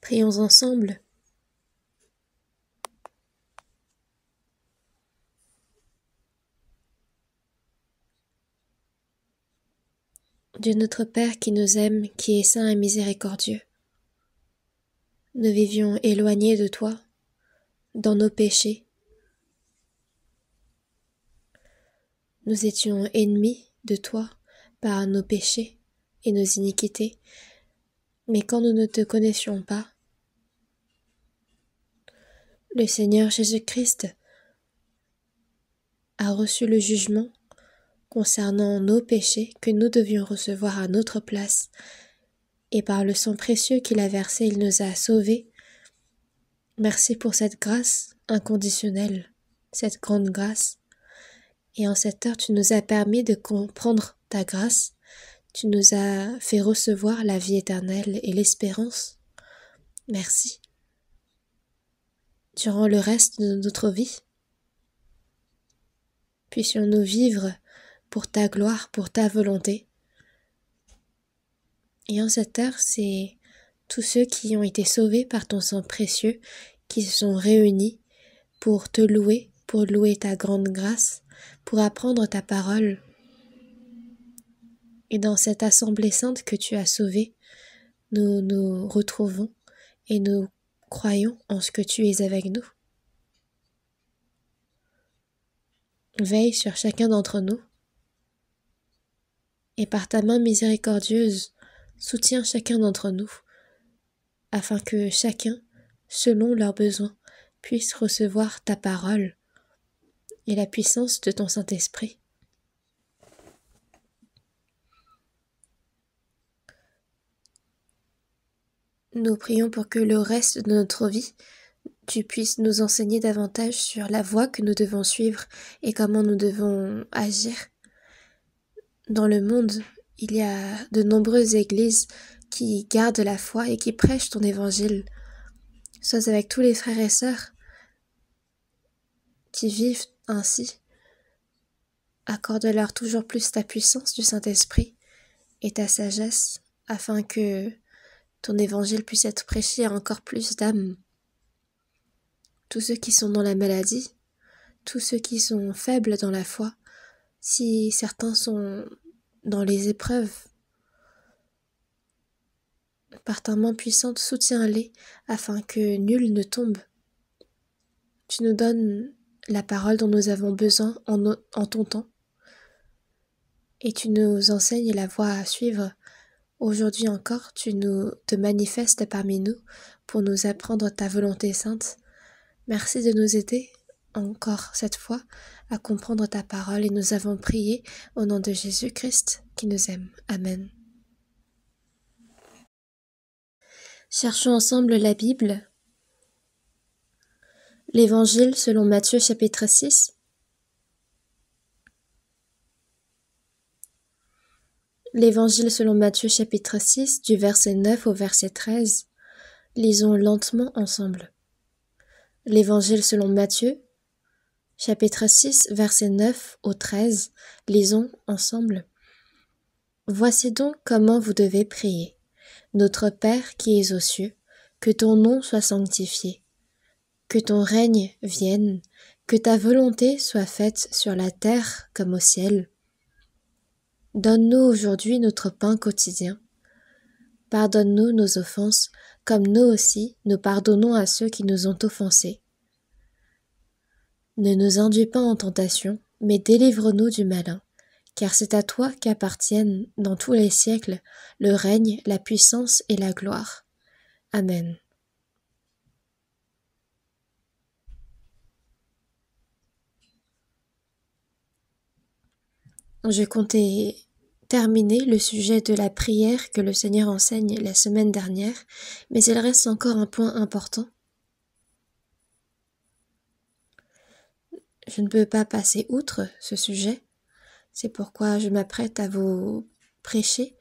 Prions ensemble. Dieu notre Père qui nous aime, qui est saint et miséricordieux, nous vivions éloignés de toi, dans nos péchés. Nous étions ennemis de toi par nos péchés et nos iniquités, mais quand nous ne te connaissions pas, le Seigneur Jésus-Christ a reçu le jugement concernant nos péchés que nous devions recevoir à notre place, et par le sang précieux qu'il a versé, il nous a sauvés. Merci pour cette grâce inconditionnelle, cette grande grâce. Et en cette heure, tu nous as permis de comprendre ta grâce, tu nous as fait recevoir la vie éternelle et l'espérance. Merci. Durant le reste de notre vie, puissions-nous vivre pour ta gloire, pour ta volonté. Et en cette heure, c'est tous ceux qui ont été sauvés par ton sang précieux, qui se sont réunis pour te louer, pour louer ta grande grâce, pour apprendre ta parole. Et dans cette assemblée sainte que tu as sauvée, nous nous retrouvons et nous croyons en ce que tu es avec nous. Veille sur chacun d'entre nous et par ta main miséricordieuse, soutiens chacun d'entre nous, afin que chacun, selon leurs besoins, puisse recevoir ta parole et la puissance de ton Saint-Esprit. Nous prions pour que le reste de notre vie, tu puisses nous enseigner davantage sur la voie que nous devons suivre et comment nous devons agir. Dans le monde, il y a de nombreuses églises qui gardent la foi et qui prêchent ton évangile. Sois avec tous les frères et sœurs qui vivent ainsi. Accorde-leur toujours plus ta puissance du Saint-Esprit et ta sagesse, afin que ton évangile puisse être prêché à encore plus d'âmes. Tous ceux qui sont dans la maladie, tous ceux qui sont faibles dans la foi, si certains sont dans les épreuves, par ta main puissante, soutiens-les afin que nul ne tombe. Tu nous donnes la parole dont nous avons besoin en ton temps, et tu nous enseignes la voie à suivre. Aujourd'hui encore, tu te manifestes parmi nous pour nous apprendre ta volonté sainte. Merci de nous aider encore cette fois à comprendre ta parole, et nous avons prié au nom de Jésus-Christ qui nous aime. Amen. Cherchons ensemble la Bible. L'Évangile selon Matthieu chapitre 6. L'Évangile selon Matthieu chapitre 6 du verset 9 au verset 13. Lisons lentement ensemble. L'Évangile selon Matthieu chapitre 6 verset 9 au 13. Lisons ensemble. Voici donc comment vous devez prier. Notre Père qui es aux cieux, que ton nom soit sanctifié, que ton règne vienne, que ta volonté soit faite sur la terre comme au ciel. Donne-nous aujourd'hui notre pain quotidien. Pardonne-nous nos offenses, comme nous aussi nous pardonnons à ceux qui nous ont offensés. Ne nous induis pas en tentation, mais délivre-nous du malin, car c'est à toi qu'appartiennent, dans tous les siècles, le règne, la puissance et la gloire. Amen. Je comptais terminer le sujet de la prière que le Seigneur enseigne la semaine dernière, mais il reste encore un point important. Je ne peux pas passer outre ce sujet, c'est pourquoi je m'apprête à vous prêcher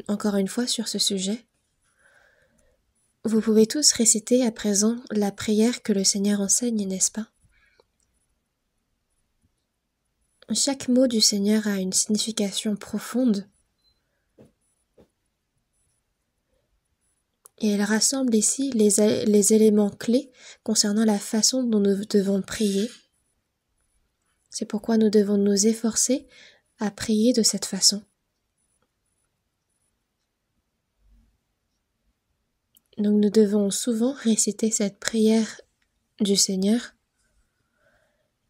encore une fois sur ce sujet. Vous pouvez tous réciter à présent la prière que le Seigneur enseigne, n'est-ce pas? Chaque mot du Seigneur a une signification profonde. Et elle rassemble ici les éléments clés concernant la façon dont nous devons prier. C'est pourquoi nous devons nous efforcer à prier de cette façon. Donc nous devons souvent réciter cette prière du Seigneur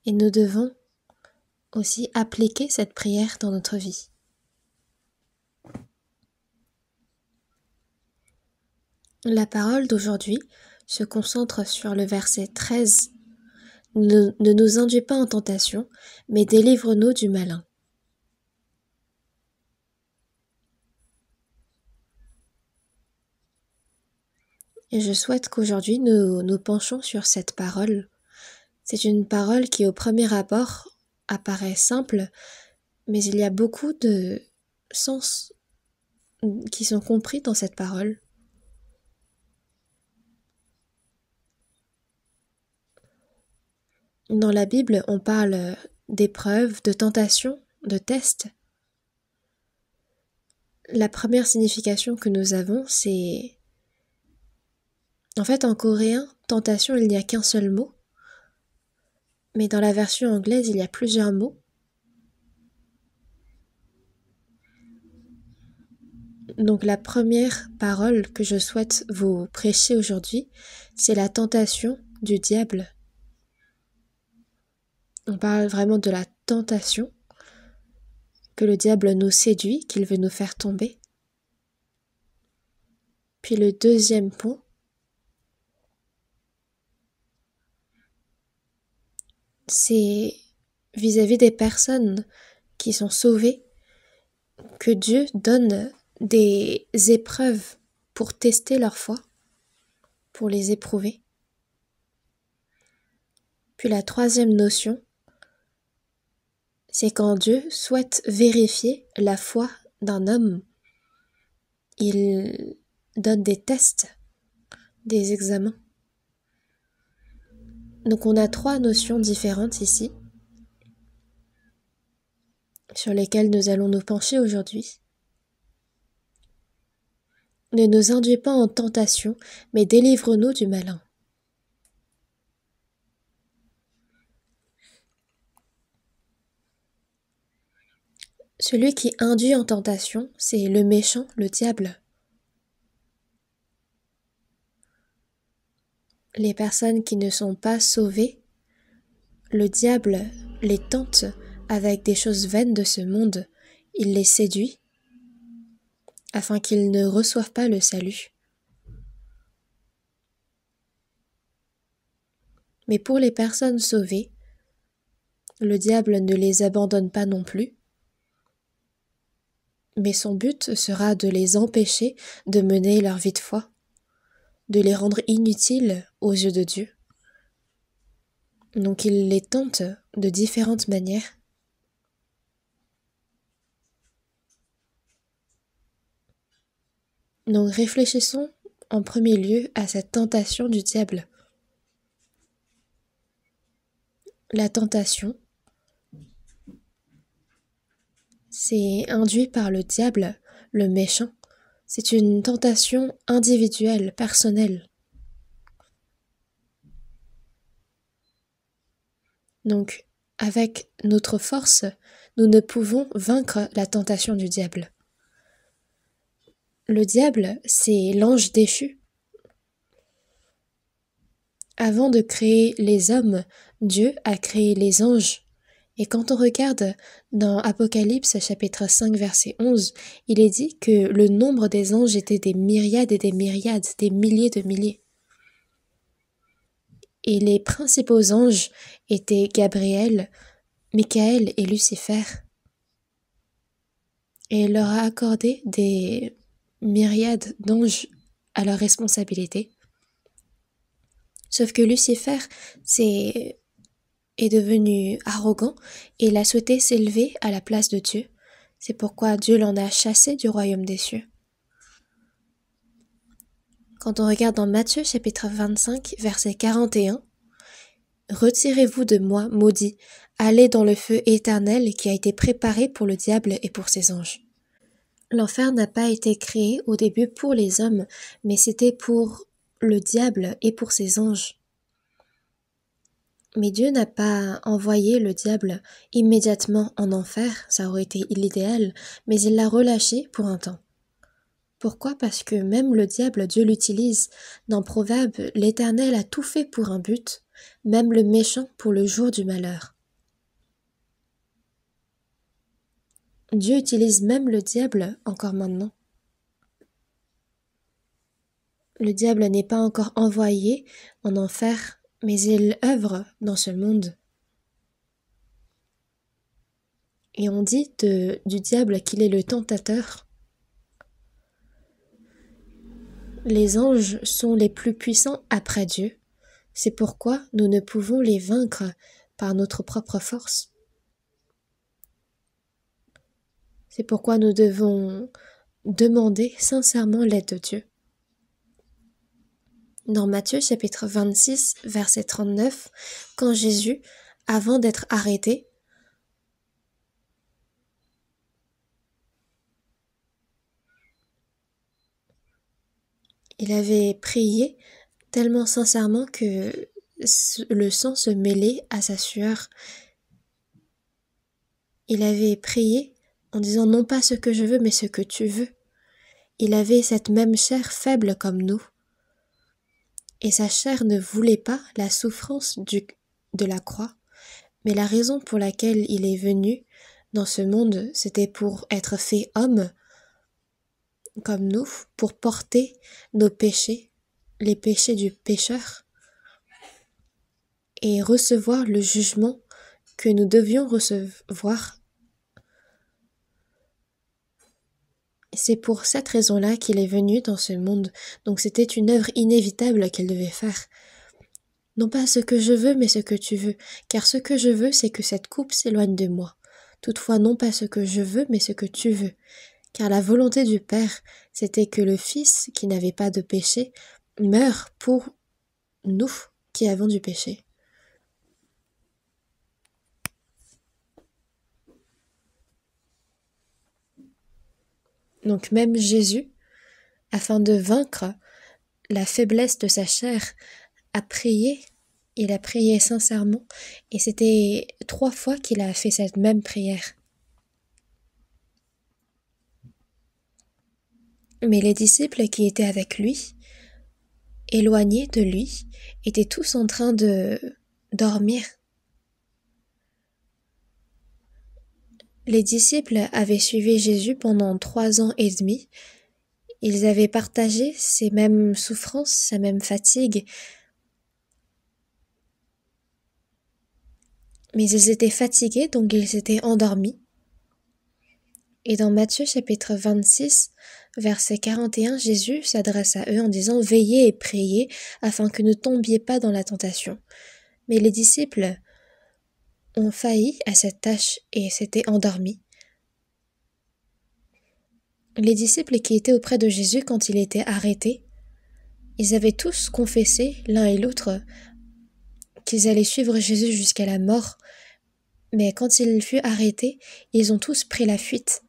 et nous devons aussi appliquer cette prière dans notre vie. La parole d'aujourd'hui se concentre sur le verset 13. Ne nous induis pas en tentation, mais délivre-nous du malin. Et je souhaite qu'aujourd'hui nous penchions sur cette parole. C'est une parole qui au premier abord apparaît simple, mais il y a beaucoup de sens qui sont compris dans cette parole. Dans la Bible, on parle d'épreuves, de tentations, de tests. La première signification que nous avons, c'est... En fait, en coréen, tentation, il n'y a qu'un seul mot. Mais dans la version anglaise, il y a plusieurs mots. Donc la première parole que je souhaite vous prêcher aujourd'hui, c'est la tentation du diable. On parle vraiment de la tentation, que le diable nous séduit, qu'il veut nous faire tomber. Puis le deuxième point, c'est vis-à-vis des personnes qui sont sauvées, que Dieu donne des épreuves pour tester leur foi, pour les éprouver. Puis la troisième notion, c'est quand Dieu souhaite vérifier la foi d'un homme, il donne des tests, des examens. Donc on a trois notions différentes ici, sur lesquelles nous allons nous pencher aujourd'hui. Ne nous induis pas en tentation, mais délivre-nous du malin. Celui qui induit en tentation, c'est le méchant, le diable. Les personnes qui ne sont pas sauvées, le diable les tente avec des choses vaines de ce monde. Il les séduit afin qu'ils ne reçoivent pas le salut. Mais pour les personnes sauvées, le diable ne les abandonne pas non plus, mais son but sera de les empêcher de mener leur vie de foi, de les rendre inutiles aux yeux de Dieu. Donc il les tente de différentes manières. Donc réfléchissons en premier lieu à cette tentation du diable. La tentation, c'est induit par le diable, le méchant. C'est une tentation individuelle, personnelle. Donc, avec notre force, nous ne pouvons vaincre la tentation du diable. Le diable, c'est l'ange déchu. Avant de créer les hommes, Dieu a créé les anges. Et quand on regarde dans Apocalypse chapitre 5 verset 11, il est dit que le nombre des anges était des myriades et des myriades, des milliers de milliers. Et les principaux anges étaient Gabriel, Michael et Lucifer. Et il leur a accordé des myriades d'anges à leur responsabilité. Sauf que Lucifer est devenu arrogant et il a souhaité s'élever à la place de Dieu. C'est pourquoi Dieu l'en a chassé du royaume des cieux. Quand on regarde dans Matthieu chapitre 25 verset 41, « Retirez-vous de moi, maudits, allez dans le feu éternel qui a été préparé pour le diable et pour ses anges. » L'enfer n'a pas été créé au début pour les hommes, mais c'était pour le diable et pour ses anges. Mais Dieu n'a pas envoyé le diable immédiatement en enfer, ça aurait été l'idéal, mais il l'a relâché pour un temps. Pourquoi? Parce que même le diable, Dieu l'utilise. Dans Proverbe, l'Éternel a tout fait pour un but, même le méchant pour le jour du malheur. Dieu utilise même le diable encore maintenant. Le diable n'est pas encore envoyé en enfer, mais il œuvre dans ce monde. Et on dit du diable qu'il est le tentateur. Les anges sont les plus puissants après Dieu. C'est pourquoi nous ne pouvons les vaincre par notre propre force. C'est pourquoi nous devons demander sincèrement l'aide de Dieu. Dans Matthieu chapitre 26, verset 39, quand Jésus, avant d'être arrêté, il avait prié tellement sincèrement que le sang se mêlait à sa sueur. Il avait prié en disant non pas ce que je veux, mais ce que tu veux. Il avait cette même chair faible comme nous. Et sa chair ne voulait pas la souffrance de la croix. Mais la raison pour laquelle il est venu dans ce monde, c'était pour être fait homme comme nous, pour porter nos péchés, les péchés du pécheur, et recevoir le jugement que nous devions recevoir. C'est pour cette raison-là qu'il est venu dans ce monde. Donc c'était une œuvre inévitable qu'il devait faire. Non pas ce que je veux, mais ce que tu veux, car ce que je veux, c'est que cette coupe s'éloigne de moi. Toutefois, non pas ce que je veux, mais ce que tu veux. Car la volonté du Père, c'était que le Fils, qui n'avait pas de péché, meure pour nous qui avons du péché. Donc même Jésus, afin de vaincre la faiblesse de sa chair, a prié. Il a prié sincèrement, et c'était 3 fois qu'il a fait cette même prière. Mais les disciples qui étaient avec lui, éloignés de lui, étaient tous en train de dormir. Les disciples avaient suivi Jésus pendant 3 ans et demi. Ils avaient partagé ces mêmes souffrances, sa même fatigue. Mais ils étaient fatigués, donc ils étaient endormis. Et dans Matthieu chapitre 26, verset 41, Jésus s'adresse à eux en disant « Veillez et priez afin que ne tombiez pas dans la tentation. » Mais les disciples ont failli à cette tâche et s'étaient endormis. Les disciples qui étaient auprès de Jésus quand il était arrêté, ils avaient tous confessé, l'un et l'autre, qu'ils allaient suivre Jésus jusqu'à la mort. Mais quand il fut arrêté, ils ont tous pris la fuite.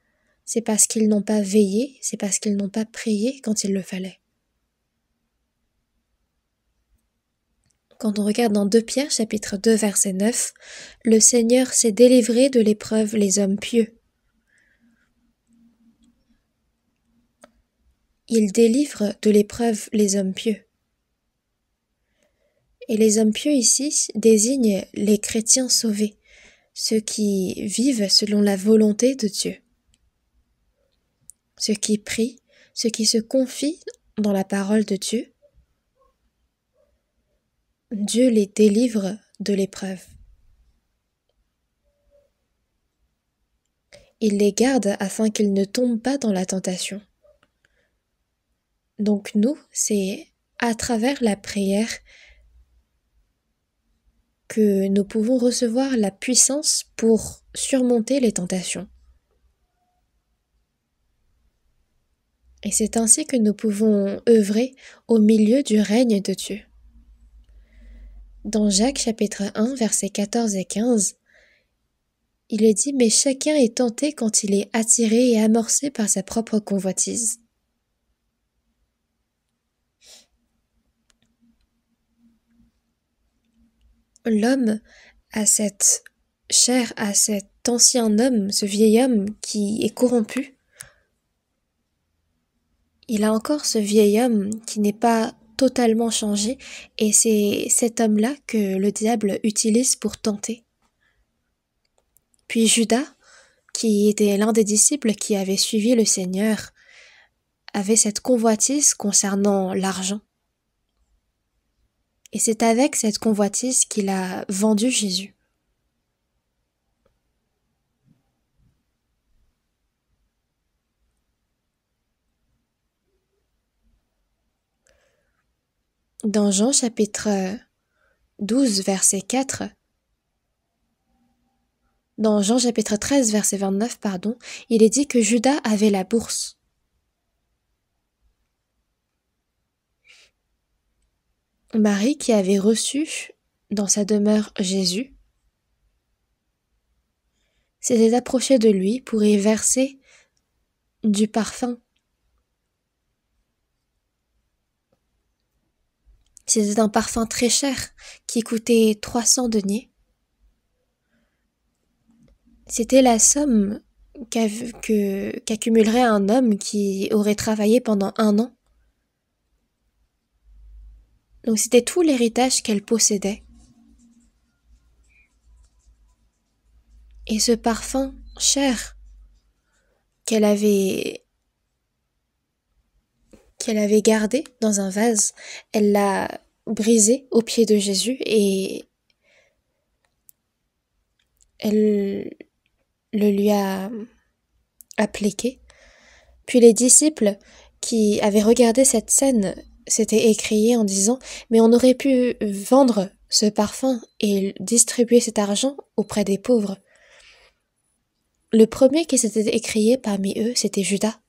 C'est parce qu'ils n'ont pas veillé, c'est parce qu'ils n'ont pas prié quand il le fallait. Quand on regarde dans 2 Pierre, chapitre 2, verset 9, « Le Seigneur s'est délivré de l'épreuve les hommes pieux. » Il délivre de l'épreuve les hommes pieux. Et les hommes pieux ici désignent les chrétiens sauvés, ceux qui vivent selon la volonté de Dieu, ceux qui prient, ceux qui se confient dans la parole de Dieu. Dieu les délivre de l'épreuve. Il les garde afin qu'ils ne tombent pas dans la tentation. Donc nous, c'est à travers la prière que nous pouvons recevoir la puissance pour surmonter les tentations. Et c'est ainsi que nous pouvons œuvrer au milieu du règne de Dieu. Dans Jacques chapitre 1, versets 14 et 15, Il est dit, mais chacun est tenté quand il est attiré et amorcé par sa propre convoitise. L'homme a cette chair, à cet ancien homme, ce vieil homme qui est corrompu. Il a encore ce vieil homme qui n'est pas totalement changé, et c'est cet homme-là que le diable utilise pour tenter. Puis Judas, qui était l'un des disciples qui avait suivi le Seigneur, avait cette convoitise concernant l'argent. Et c'est avec cette convoitise qu'il a vendu Jésus. Dans Jean chapitre 12, verset 4, dans Jean chapitre 13, verset 29, il est dit que Judas avait la bourse. Marie, qui avait reçu dans sa demeure Jésus, s'était approchée de lui pour y verser du parfum. C'était un parfum très cher qui coûtait 300 deniers. C'était la somme qu'accumulerait un homme qui aurait travaillé pendant 1 an. Donc c'était tout l'héritage qu'elle possédait. Et ce parfum cher qu'elle avait gardé dans un vase, elle l'a brisé aux pieds de Jésus et elle le lui a appliqué. Puis les disciples qui avaient regardé cette scène s'étaient écriés en disant « Mais on aurait pu vendre ce parfum et distribuer cet argent auprès des pauvres. » Le premier qui s'était écrié parmi eux, c'était Judas.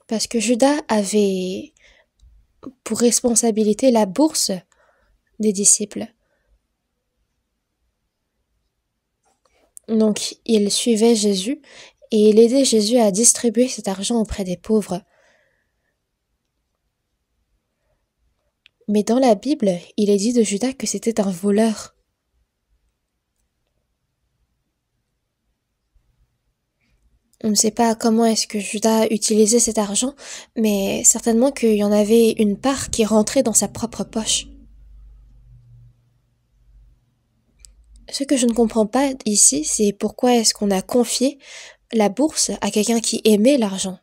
Parce que Judas avait pour responsabilité la bourse des disciples. Donc il suivait Jésus et il aidait Jésus à distribuer cet argent auprès des pauvres. Mais dans la Bible, il est dit de Judas que c'était un voleur. On ne sait pas comment est-ce que Judas utilisait cet argent, mais certainement qu'il y en avait une part qui rentrait dans sa propre poche. Ce que je ne comprends pas ici, c'est pourquoi est-ce qu'on a confié la bourse à quelqu'un qui aimait l'argent.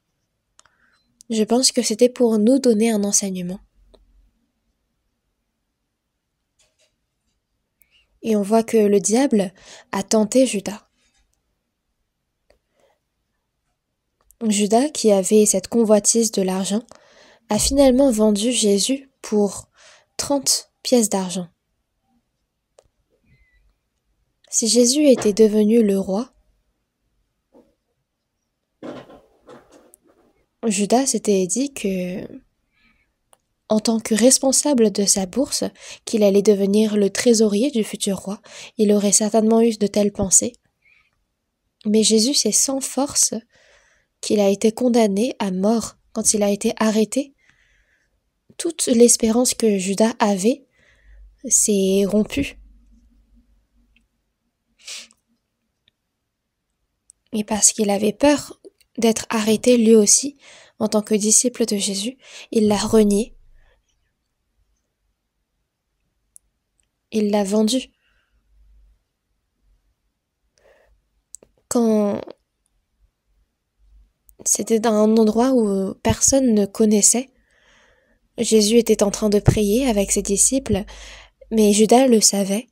Je pense que c'était pour nous donner un enseignement. Et on voit que le diable a tenté Judas. Judas, qui avait cette convoitise de l'argent, a finalement vendu Jésus pour 30 pièces d'argent. Si Jésus était devenu le roi, Judas s'était dit que, en tant que responsable de sa bourse, qu'il allait devenir le trésorier du futur roi. Il aurait certainement eu de telles pensées. Mais Jésus sait sans force qu'il a été condamné à mort quand il a été arrêté. Toute l'espérance que Judas avait s'est rompue. Et parce qu'il avait peur d'être arrêté lui aussi, en tant que disciple de Jésus, il l'a renié. Il l'a vendu. Quand c'était dans un endroit où personne ne connaissait, Jésus était en train de prier avec ses disciples, mais Judas le savait,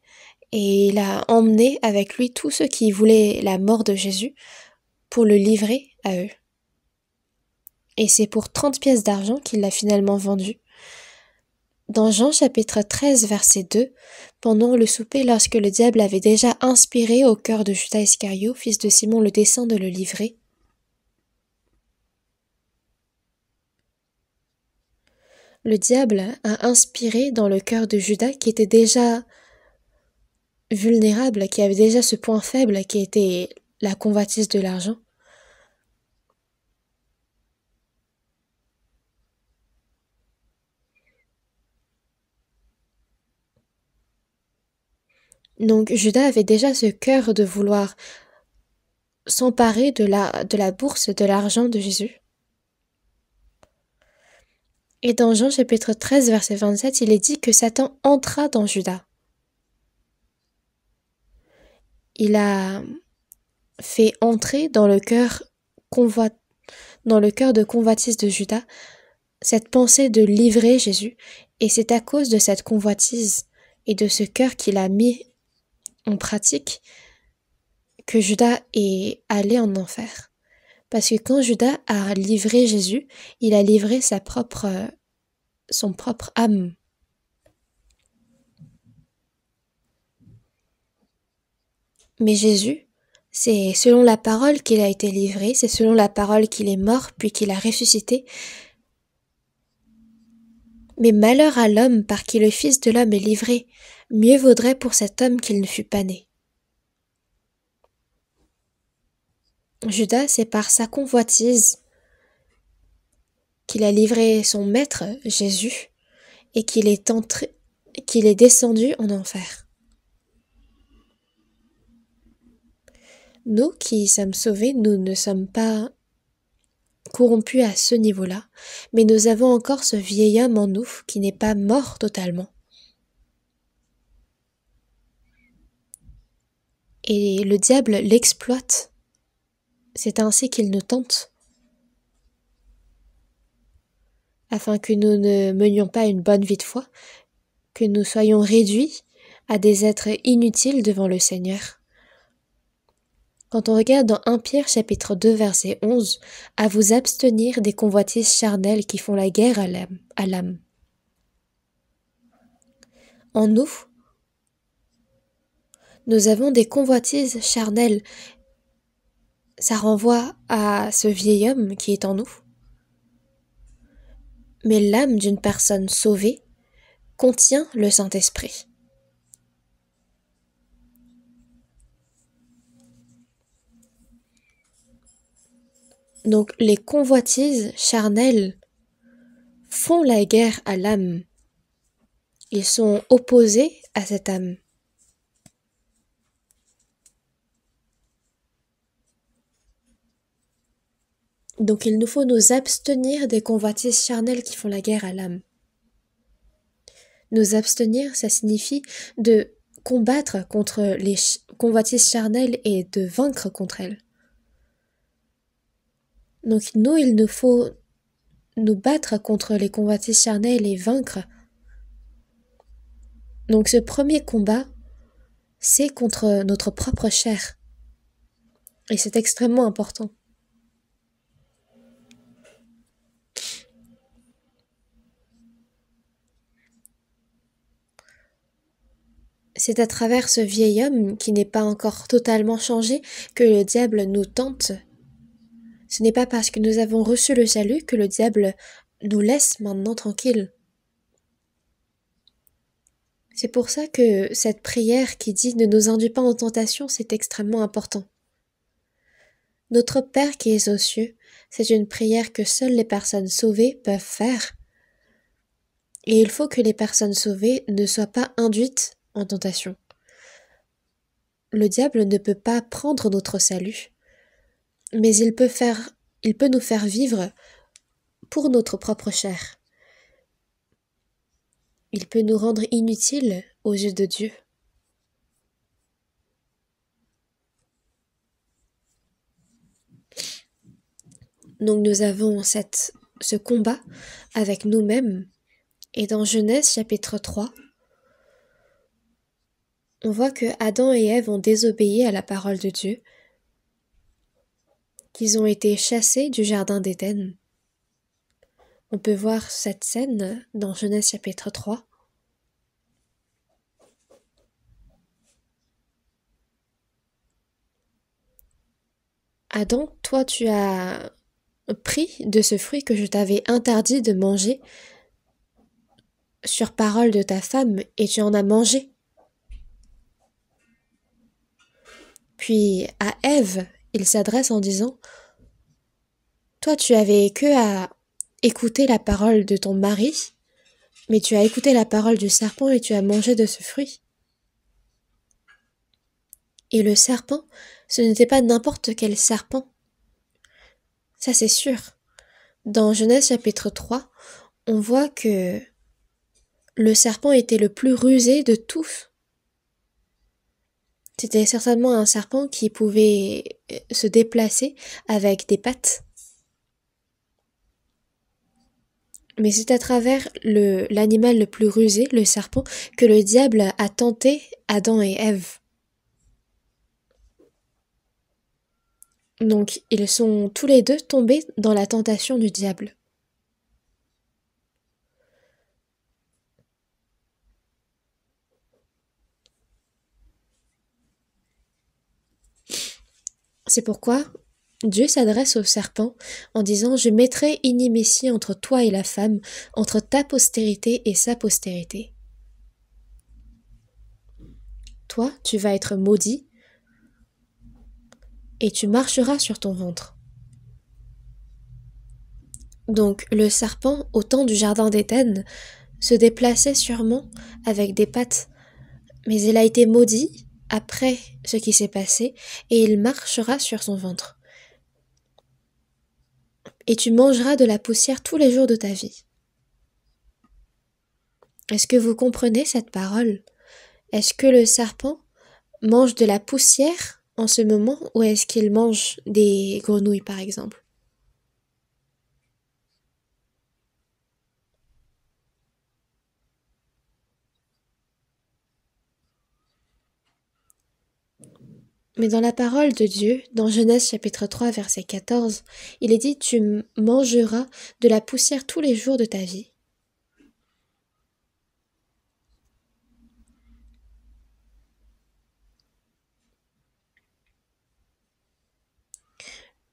et il a emmené avec lui tous ceux qui voulaient la mort de Jésus pour le livrer à eux. Et c'est pour 30 pièces d'argent qu'il l'a finalement vendu. Dans Jean chapitre 13, verset 2, pendant le souper, lorsque le diable avait déjà inspiré au cœur de Judas Iscario, fils de Simon, le dessein de le livrer, le diable a inspiré dans le cœur de Judas, qui était déjà vulnérable, qui avait déjà ce point faible qui était la convoitise de l'argent. Donc Judas avait déjà ce cœur de vouloir s'emparer de la bourse de l'argent de Jésus. Et dans Jean chapitre 13, verset 27, il est dit que Satan entra dans Judas. Il a fait entrer dans le cœur de convoitise de Judas cette pensée de livrer Jésus, et c'est à cause de cette convoitise et de ce cœur qu'il a mis en pratique que Judas est allé en enfer. Parce que quand Judas a livré Jésus, il a livré son propre âme. Mais Jésus, c'est selon la parole qu'il a été livré, c'est selon la parole qu'il est mort puis qu'il a ressuscité. Mais malheur à l'homme par qui le Fils de l'homme est livré, mieux vaudrait pour cet homme qu'il ne fût pas né. Judas, c'est par sa convoitise qu'il a livré son maître, Jésus, et qu'il est descendu en enfer. Nous qui sommes sauvés, nous ne sommes pas corrompus à ce niveau-là, mais nous avons encore ce vieil homme en nous qui n'est pas mort totalement. Et le diable l'exploite. C'est ainsi qu'il nous tente, afin que nous ne menions pas une bonne vie de foi, que nous soyons réduits à des êtres inutiles devant le Seigneur. Quand on regarde dans 1 Pierre chapitre 2 verset 11, à vous abstenir des convoitises charnelles qui font la guerre à l'âme. En nous avons des convoitises charnelles. Ça renvoie à ce vieil homme qui est en nous. Mais l'âme d'une personne sauvée contient le Saint-Esprit. Donc les convoitises charnelles font la guerre à l'âme. Ils sont opposés à cette âme. Donc il nous faut nous abstenir des convoitises charnelles qui font la guerre à l'âme. Nous abstenir, ça signifie de combattre contre les convoitises charnelles et de vaincre contre elles. Donc il nous faut nous battre contre les convoitises charnelles et vaincre. Donc ce premier combat, c'est contre notre propre chair. Et c'est extrêmement important. C'est à travers ce vieil homme qui n'est pas encore totalement changé que le diable nous tente. Ce n'est pas parce que nous avons reçu le salut que le diable nous laisse maintenant tranquilles. C'est pour ça que cette prière qui dit « Ne nous induis pas en tentation », c'est extrêmement important. Notre Père qui est aux cieux, c'est une prière que seules les personnes sauvées peuvent faire. Et il faut que les personnes sauvées ne soient pas induites en tentation. Le diable ne peut pas prendre notre salut, mais il peut nous faire vivre pour notre propre chair. Il peut nous rendre inutiles aux yeux de Dieu. Donc nous avons ce combat avec nous-mêmes. Et dans Genèse chapitre 3, on voit que Adam et Ève ont désobéi à la parole de Dieu, qu'ils ont été chassés du jardin d'Éden. On peut voir cette scène dans Genèse chapitre 3. Adam, toi tu as pris de ce fruit que je t'avais interdit de manger sur parole de ta femme et tu en as mangé. Puis à Ève, il s'adresse en disant: toi, tu avais que à écouter la parole de ton mari, mais tu as écouté la parole du serpent et tu as mangé de ce fruit. Et le serpent, ce n'était pas n'importe quel serpent. Ça, c'est sûr. Dans Genèse chapitre 3, on voit que le serpent était le plus rusé de tous. C'était certainement un serpent qui pouvait se déplacer avec des pattes. Mais c'est à travers l'animal le plus rusé, le serpent, que le diable a tenté Adam et Ève. Donc, ils sont tous les deux tombés dans la tentation du diable. C'est pourquoi Dieu s'adresse au serpent en disant: je mettrai inimitié entre toi et la femme, entre ta postérité et sa postérité. Toi, tu vas être maudit et tu marcheras sur ton ventre. Donc le serpent, au temps du jardin d'Éden, se déplaçait sûrement avec des pattes, mais il a été maudit après ce qui s'est passé et il marchera sur son ventre. Et tu mangeras de la poussière tous les jours de ta vie. Est-ce que vous comprenez cette parole? Est-ce que le serpent mange de la poussière en ce moment ou est-ce qu'il mange des grenouilles par exemple? Mais dans la parole de Dieu, dans Genèse chapitre 3 verset 14, il est dit: tu mangeras de la poussière tous les jours de ta vie.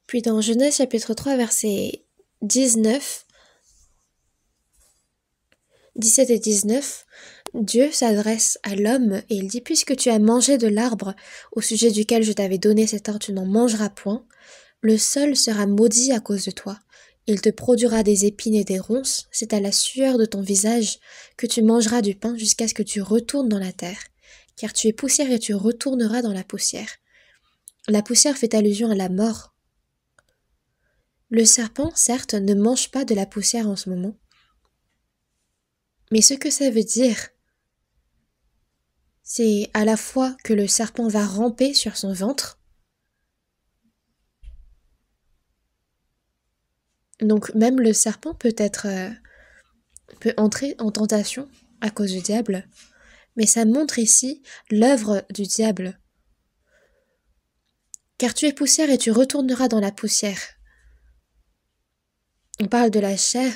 Puis dans Genèse chapitre 3 verset 19, 17 et 19, Dieu s'adresse à l'homme et il dit: puisque tu as mangé de l'arbre au sujet duquel je t'avais donné cet ordre, tu n'en mangeras point, le sol sera maudit à cause de toi. Il te produira des épines et des ronces, c'est à la sueur de ton visage que tu mangeras du pain jusqu'à ce que tu retournes dans la terre. Car tu es poussière et tu retourneras dans la poussière. La poussière fait allusion à la mort. Le serpent, certes, ne mange pas de la poussière en ce moment. Mais ce que ça veut dire, c'est à la fois que le serpent va ramper sur son ventre. Donc même le serpent peut entrer en tentation à cause du diable. Mais ça montre ici l'œuvre du diable. Car tu es poussière et tu retourneras dans la poussière. On parle de la chair.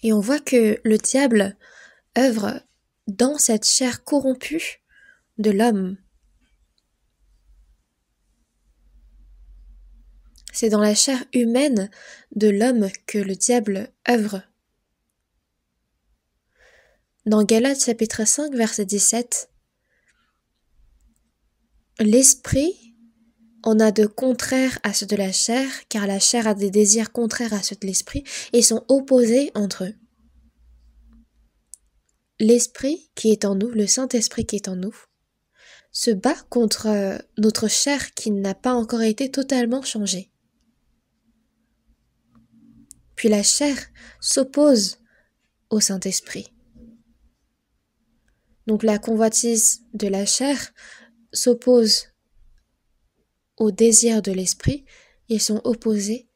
Et on voit que le diable œuvre dans cette chair corrompue de l'homme. C'est dans la chair humaine de l'homme que le diable œuvre. Dans Galates chapitre 5 verset 17, l'esprit en a de contraires à ceux de la chair, car la chair a des désirs contraires à ceux de l'esprit et sont opposés entre eux. L'esprit qui est en nous, le Saint-Esprit qui est en nous, se bat contre notre chair qui n'a pas encore été totalement changée. Puis la chair s'oppose au Saint-Esprit. Donc la convoitise de la chair s'oppose au désir de l'esprit, ils sont opposés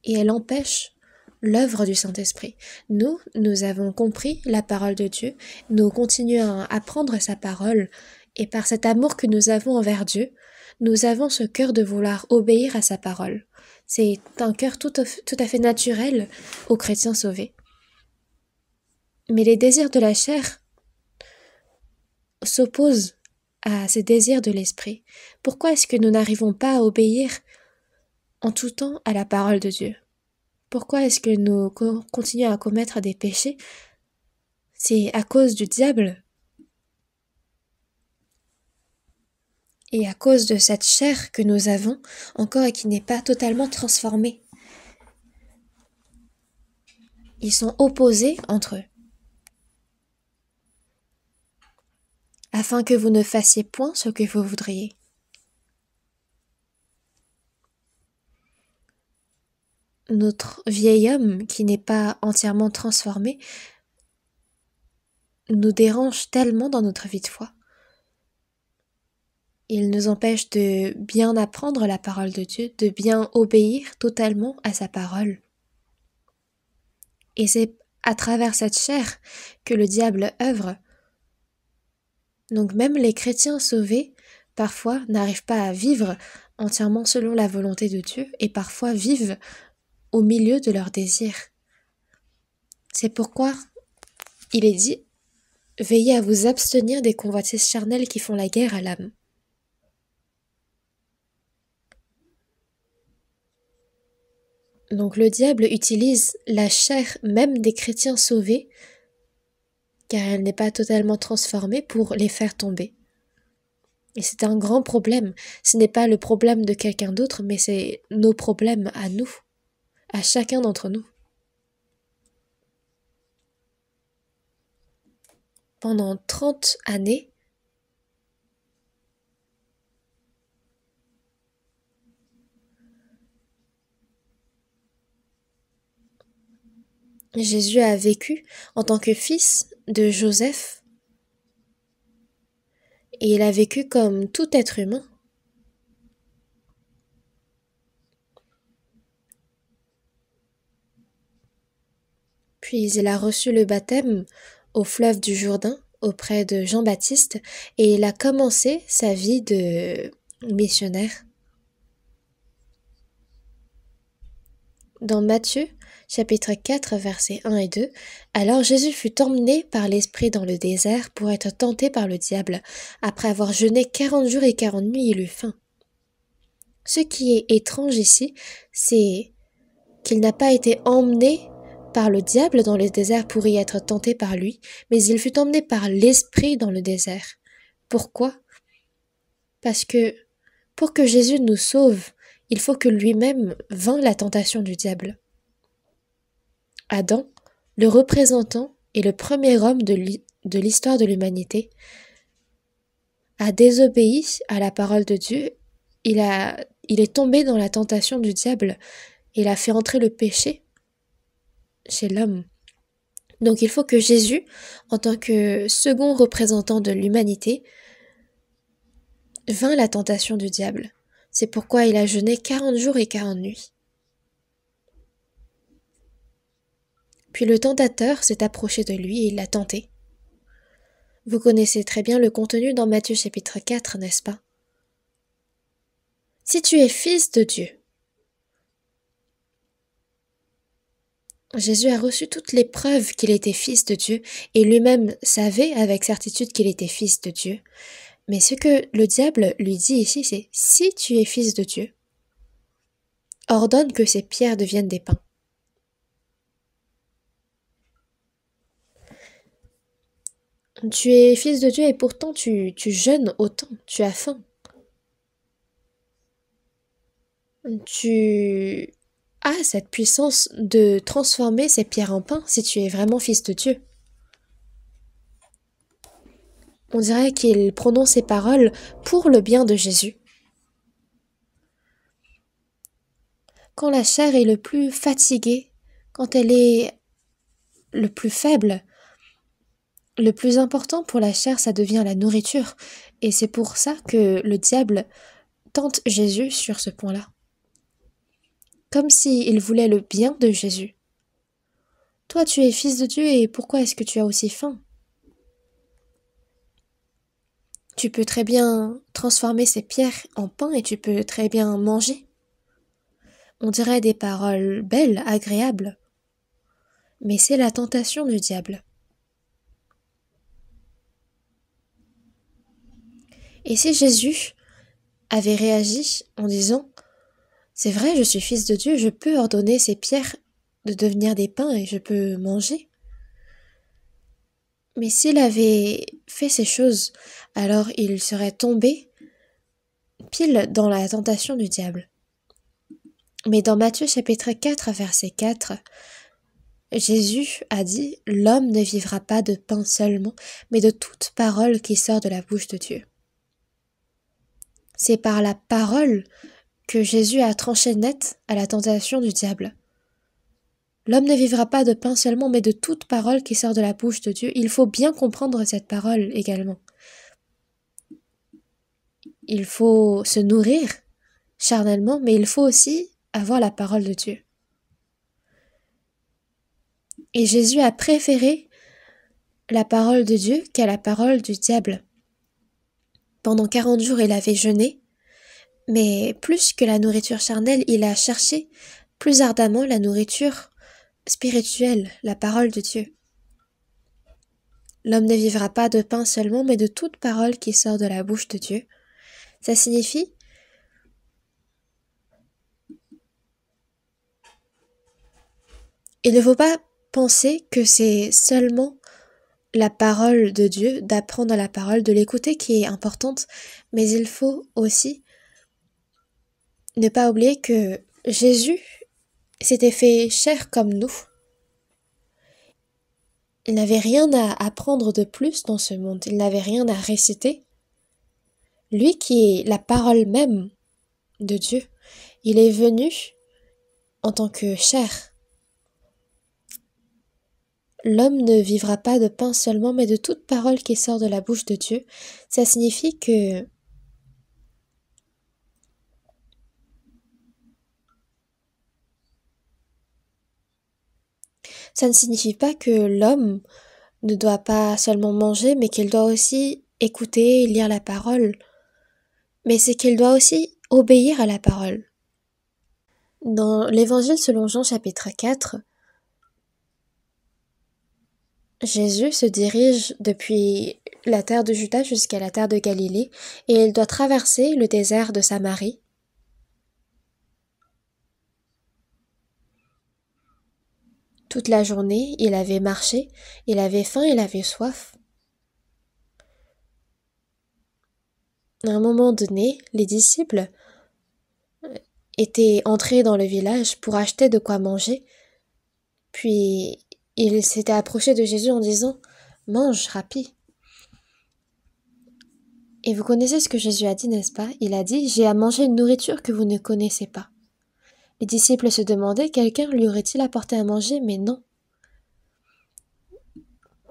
et elle empêche l'œuvre du Saint-Esprit. Nous avons compris la parole de Dieu, nous continuons à apprendre sa parole et par cet amour que nous avons envers Dieu, nous avons ce cœur de vouloir obéir à sa parole. C'est un cœur tout à fait naturel aux chrétiens sauvés. Mais les désirs de la chair s'opposent à ces désirs de l'esprit. Pourquoi est-ce que nous n'arrivons pas à obéir en tout temps à la parole de Dieu? Pourquoi est-ce que nous continuons à commettre des péchés? C'est à cause du diable et à cause de cette chair que nous avons encore et qui n'est pas totalement transformée. Ils sont opposés entre eux. Afin que vous ne fassiez point ce que vous voudriez. Notre vieil homme, qui n'est pas entièrement transformé, nous dérange tellement dans notre vie de foi. Il nous empêche de bien apprendre la parole de Dieu, de bien obéir totalement à sa parole. Et c'est à travers cette chair que le diable œuvre. Donc même les chrétiens sauvés, parfois, n'arrivent pas à vivre entièrement selon la volonté de Dieu et parfois vivent au milieu de leurs désirs. C'est pourquoi il est dit « Veillez à vous abstenir des convoitises charnelles qui font la guerre à l'âme ». Donc le diable utilise la chair même des chrétiens sauvés, car elle n'est pas totalement transformée, pour les faire tomber. Et c'est un grand problème. Ce n'est pas le problème de quelqu'un d'autre, mais c'est nos problèmes à nous, à chacun d'entre nous. Pendant 30 années, Jésus a vécu en tant que fils de Joseph et il a vécu comme tout être humain. Puis il a reçu le baptême au fleuve du Jourdain auprès de Jean-Baptiste et il a commencé sa vie de missionnaire. Dans Matthieu, chapitre 4, versets 1 et 2, « Alors Jésus fut emmené par l'Esprit dans le désert pour être tenté par le diable. Après avoir jeûné 40 jours et 40 nuits, il eut faim. » Ce qui est étrange ici, c'est qu'il n'a pas été emmené par le diable dans le désert pour y être tenté par lui, mais il fut emmené par l'Esprit dans le désert. Pourquoi? Parce que pour que Jésus nous sauve, il faut que lui-même vainc la tentation du diable. Adam, le représentant et le premier homme de l'histoire de l'humanité, a désobéi à la parole de Dieu. Il est tombé dans la tentation du diable. Il a fait entrer le péché chez l'homme. Donc il faut que Jésus, en tant que second représentant de l'humanité, vainc la tentation du diable. C'est pourquoi il a jeûné 40 jours et 40 nuits. Puis le tentateur s'est approché de lui et il l'a tenté. Vous connaissez très bien le contenu dans Matthieu chapitre 4, n'est-ce pas? Si tu es fils de Dieu, Jésus a reçu toutes les preuves qu'il était fils de Dieu et lui-même savait avec certitude qu'il était fils de Dieu. Mais ce que le diable lui dit ici, c'est « Si tu es fils de Dieu, ordonne que ces pierres deviennent des pains. » Tu es fils de Dieu et pourtant tu jeûnes autant, tu as faim. Tu as cette puissance de transformer ces pierres en pain si tu es vraiment fils de Dieu. On dirait qu'il prononce ces paroles pour le bien de Jésus. Quand la chair est le plus fatiguée, quand elle est le plus faible, le plus important pour la chair, ça devient la nourriture. Et c'est pour ça que le diable tente Jésus sur ce point-là. Comme s'il voulait le bien de Jésus. Toi, tu es fils de Dieu et pourquoi est-ce que tu as aussi faim? Tu peux très bien transformer ces pierres en pain et tu peux très bien manger. On dirait des paroles belles, agréables. Mais c'est la tentation du diable. Et si Jésus avait réagi en disant « C'est vrai, je suis fils de Dieu, je peux ordonner ces pierres de devenir des pains et je peux manger. Mais s'il avait fait ces choses, alors il serait tombé pile dans la tentation du diable. Mais dans Matthieu chapitre 4, verset 4, Jésus a dit « L'homme ne vivra pas de pain seulement, mais de toute parole qui sort de la bouche de Dieu. » C'est par la parole que Jésus a tranché net à la tentation du diable. L'homme ne vivra pas de pain seulement, mais de toute parole qui sort de la bouche de Dieu. Il faut bien comprendre cette parole également. Il faut se nourrir charnellement, mais il faut aussi avoir la parole de Dieu. Et Jésus a préféré la parole de Dieu qu'à la parole du diable. Pendant 40 jours, il avait jeûné, mais plus que la nourriture charnelle, il a cherché plus ardemment la nourriture spirituelle, la parole de Dieu. L'homme ne vivra pas de pain seulement, mais de toute parole qui sort de la bouche de Dieu. Ça signifie il ne faut pas penser que c'est seulement la parole de Dieu, d'apprendre la parole, de l'écouter qui est importante, mais il faut aussi ne pas oublier que Jésus s'était fait chair comme nous. Il n'avait rien à apprendre de plus dans ce monde, il n'avait rien à réciter. Lui qui est la parole même de Dieu, il est venu en tant que chair. L'homme ne vivra pas de pain seulement, mais de toute parole qui sort de la bouche de Dieu. Ça signifie que ça ne signifie pas que l'homme ne doit pas seulement manger, mais qu'il doit aussi écouter et lire la parole. Mais c'est qu'il doit aussi obéir à la parole. Dans l'Évangile selon Jean chapitre 4, Jésus se dirige depuis la terre de Juda jusqu'à la terre de Galilée et il doit traverser le désert de Samarie. Toute la journée, il avait marché, il avait faim, il avait soif. À un moment donné, les disciples étaient entrés dans le village pour acheter de quoi manger, puis ils s'étaient approchés de Jésus en disant « Mange, rapide !» Et vous connaissez ce que Jésus a dit, n'est-ce pas? Il a dit « J'ai à manger une nourriture que vous ne connaissez pas. » Les disciples se demandaient « Quelqu'un lui aurait-il apporté à manger ?» Mais non.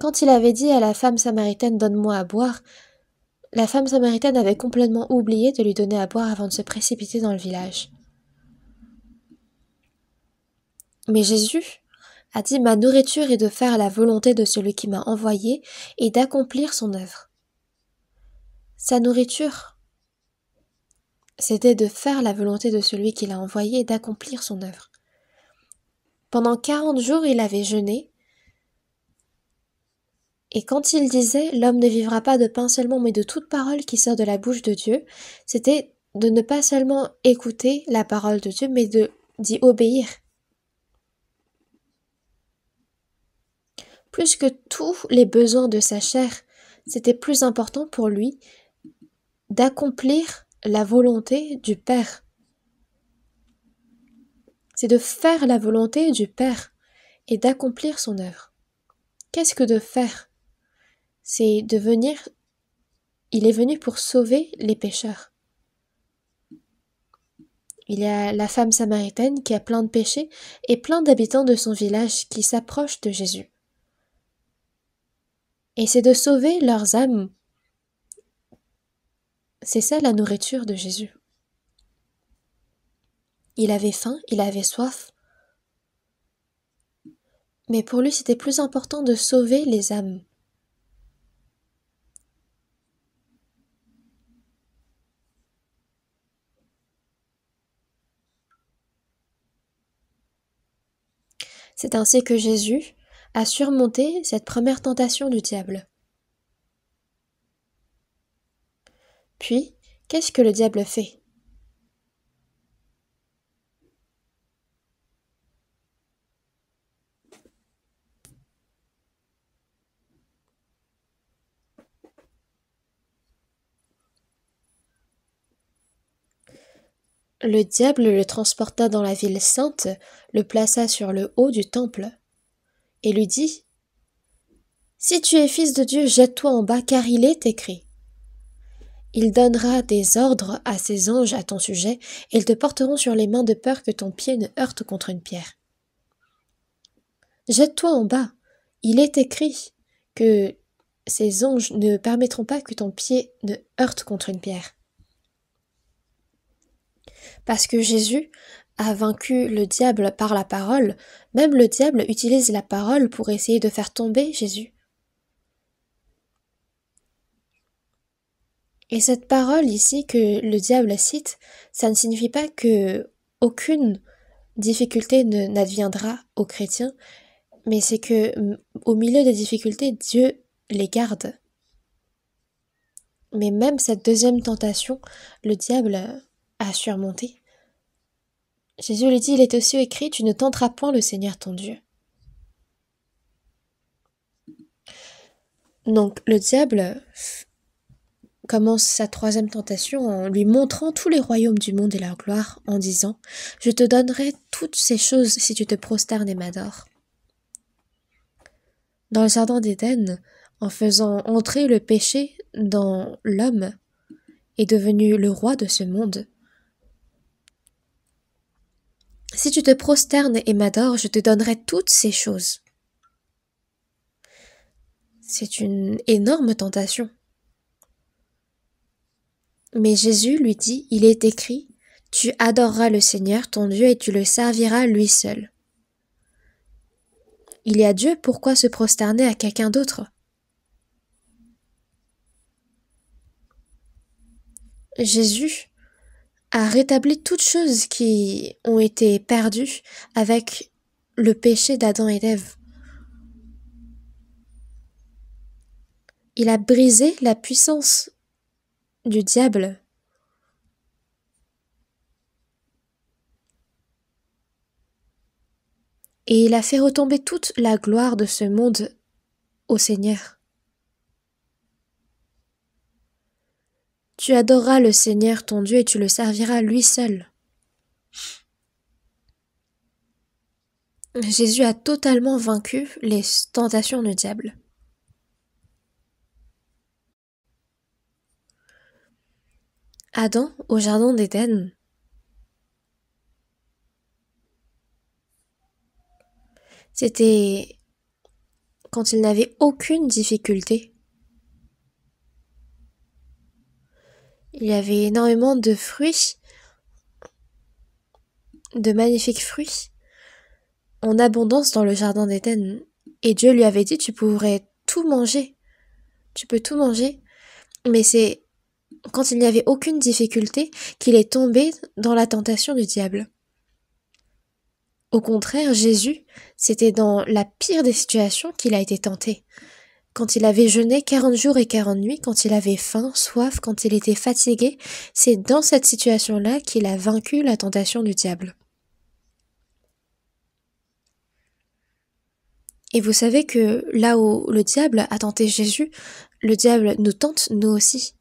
Quand il avait dit à la femme samaritaine « Donne-moi à boire », la femme samaritaine avait complètement oublié de lui donner à boire avant de se précipiter dans le village. Mais Jésus a dit « Ma nourriture est de faire la volonté de celui qui m'a envoyé et d'accomplir son œuvre. » Sa nourriture, c'était de faire la volonté de celui qui l'a envoyé et d'accomplir son œuvre. Pendant 40 jours, il avait jeûné. Et quand il disait « L'homme ne vivra pas de pain seulement, mais de toute parole qui sort de la bouche de Dieu », c'était de ne pas seulement écouter la parole de Dieu, mais d'y obéir. Plus que tous les besoins de sa chair, c'était plus important pour lui d'accomplir la volonté du Père. C'est de faire la volonté du Père et d'accomplir son œuvre. Qu'est-ce que de faire? C'est de venir, il est venu pour sauver les pécheurs. Il y a la femme samaritaine qui a plein de péchés et plein d'habitants de son village qui s'approchent de Jésus. Et c'est de sauver leurs âmes. C'est ça la nourriture de Jésus. Il avait faim, il avait soif. Mais pour lui, c'était plus important de sauver les âmes. C'est ainsi que Jésus a surmonté cette première tentation du diable. Puis, qu'est-ce que le diable fait? Le diable le transporta dans la ville sainte, le plaça sur le haut du temple, et lui dit: Si tu es fils de Dieu, jette-toi en bas, car il est écrit: Il donnera des ordres à ses anges à ton sujet, et ils te porteront sur les mains de peur que ton pied ne heurte contre une pierre. Jette-toi en bas. Il est écrit que ces anges ne permettront pas que ton pied ne heurte contre une pierre. Parce que Jésus a vaincu le diable par la parole, même le diable utilise la parole pour essayer de faire tomber Jésus. Et cette parole ici que le diable cite, ça ne signifie pas que aucune difficulté n'adviendra aux chrétiens, mais c'est que au milieu des difficultés, Dieu les garde. Mais même cette deuxième tentation, le diable a surmonté. Jésus lui dit: Il est aussi écrit, tu ne tenteras point le Seigneur ton Dieu. Donc le diable commence sa troisième tentation en lui montrant tous les royaumes du monde et leur gloire, en disant: Je te donnerai toutes ces choses si tu te prosternes et m'adores. Dans le jardin d'Éden, en faisant entrer le péché dans l'homme, est devenu le roi de ce monde. Si tu te prosternes et m'adores, je te donnerai toutes ces choses. C'est une énorme tentation. Mais Jésus lui dit: Il est écrit, tu adoreras le Seigneur ton Dieu et tu le serviras lui seul. Il y a Dieu, pourquoi se prosterner à quelqu'un d'autre? Jésus a rétabli toutes choses qui ont été perdues avec le péché d'Adam et d'Ève. Il a brisé la puissance du diable. Et il a fait retomber toute la gloire de ce monde au Seigneur. Tu adoreras le Seigneur ton Dieu et tu le serviras lui seul. Jésus a totalement vaincu les tentations du diable. Adam, au jardin d'Éden, c'était quand il n'avait aucune difficulté. Il y avait énormément de fruits, de magnifiques fruits, en abondance dans le jardin d'Éden. Et Dieu lui avait dit: tu pourrais tout manger. Tu peux tout manger. Mais c'est quand il n'y avait aucune difficulté qu'il est tombé dans la tentation du diable. Au contraire, Jésus, c'était dans la pire des situations qu'il a été tenté. Quand il avait jeûné 40 jours et 40 nuits, quand il avait faim, soif, quand il était fatigué, c'est dans cette situation-là qu'il a vaincu la tentation du diable. Et vous savez que là où le diable a tenté Jésus, le diable nous tente nous aussi.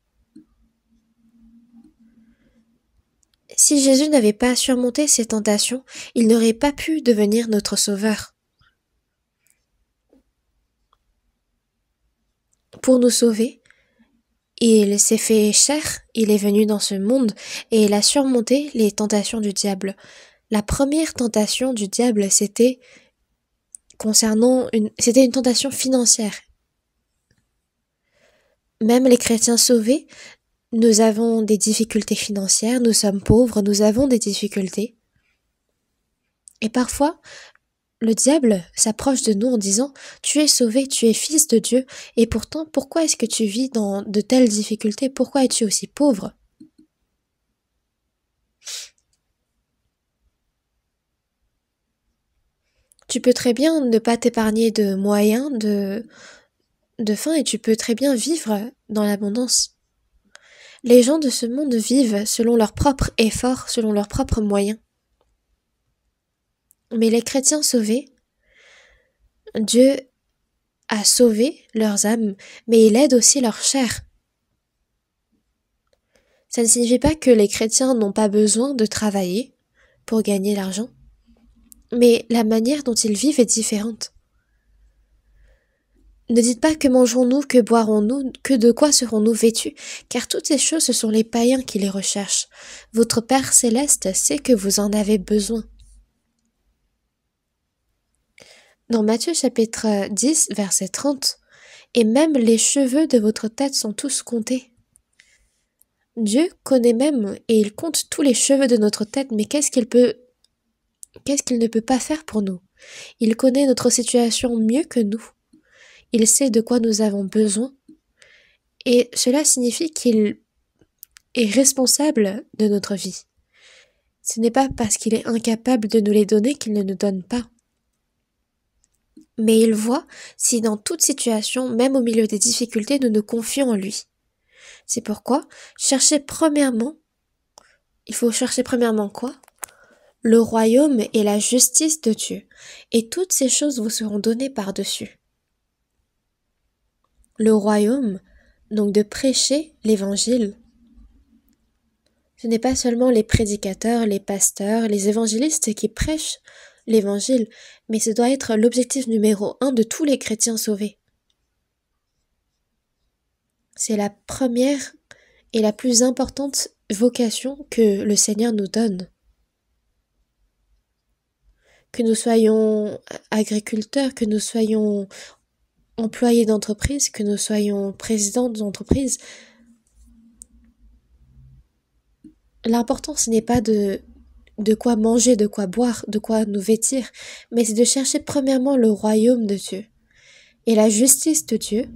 Si Jésus n'avait pas surmonté ces tentations, il n'aurait pas pu devenir notre sauveur. Pour nous sauver, il s'est fait chair, il est venu dans ce monde et il a surmonté les tentations du diable. La première tentation du diable, c'était une tentation financière. Même les chrétiens sauvés, nous avons des difficultés financières, nous sommes pauvres, nous avons des difficultés. Et parfois, le diable s'approche de nous en disant: tu es sauvé, tu es fils de Dieu, et pourtant, pourquoi est-ce que tu vis dans de telles difficultés? Pourquoi es-tu aussi pauvre? Tu peux très bien ne pas t'épargner de moyens, de faim, et tu peux très bien vivre dans l'abondance. Les gens de ce monde vivent selon leurs propres efforts, selon leurs propres moyens. Mais les chrétiens sauvés, Dieu a sauvé leurs âmes, mais il aide aussi leur chair. Ça ne signifie pas que les chrétiens n'ont pas besoin de travailler pour gagner l'argent, mais la manière dont ils vivent est différente. Ne dites pas que mangerons-nous, que boirons-nous, que de quoi serons-nous vêtus, car toutes ces choses, ce sont les païens qui les recherchent. Votre Père céleste sait que vous en avez besoin. Dans Matthieu chapitre 10, verset 30, « Et même les cheveux de votre tête sont tous comptés. » Dieu connaît même et il compte tous les cheveux de notre tête, mais qu'est-ce qu'il ne peut pas faire pour nous? Il connaît notre situation mieux que nous. Il sait de quoi nous avons besoin. Et cela signifie qu'il est responsable de notre vie. Ce n'est pas parce qu'il est incapable de nous les donner qu'il ne nous donne pas. Mais il voit si dans toute situation, même au milieu des difficultés, nous nous confions en lui. C'est pourquoi il faut chercher premièrement quoi? Le royaume et la justice de Dieu, et toutes ces choses vous seront données par-dessus. Le royaume, donc de prêcher l'évangile. Ce n'est pas seulement les prédicateurs, les pasteurs, les évangélistes qui prêchent l'évangile, mais ce doit être l'objectif numéro 1 de tous les chrétiens sauvés. C'est la première et la plus importante vocation que le Seigneur nous donne. Que nous soyons agriculteurs, que nous soyons employés d'entreprise, que nous soyons présidents d'entreprise, l'important ce n'est pas de quoi manger, de quoi boire, de quoi nous vêtir, mais c'est de chercher premièrement le royaume de Dieu. Et la justice de Dieu,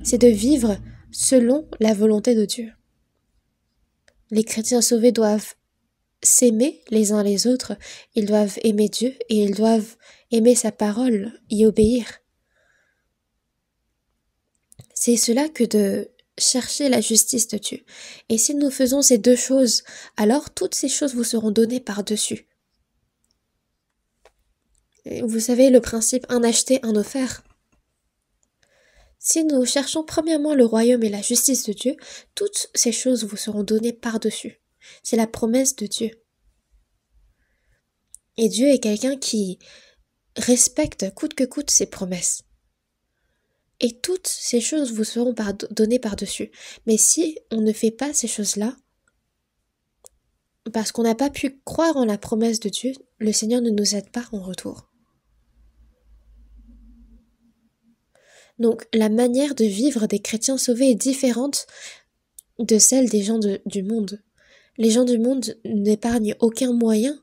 c'est de vivre selon la volonté de Dieu. Les chrétiens sauvés doivent s'aimer les uns les autres, ils doivent aimer Dieu et ils doivent aimer sa parole, y obéir. C'est cela que de chercher la justice de Dieu. Et si nous faisons ces deux choses, alors toutes ces choses vous seront données par-dessus. Vous savez le principe un acheté, un offert. Si nous cherchons premièrement le royaume et la justice de Dieu, toutes ces choses vous seront données par-dessus. C'est la promesse de Dieu. Et Dieu est quelqu'un qui respecte coûte que coûte ses promesses. Et toutes ces choses vous seront données par-dessus. Mais si on ne fait pas ces choses-là, parce qu'on n'a pas pu croire en la promesse de Dieu, le Seigneur ne nous aide pas en retour. Donc la manière de vivre des chrétiens sauvés est différente de celle des gens du monde. Les gens du monde n'épargnent aucun moyen.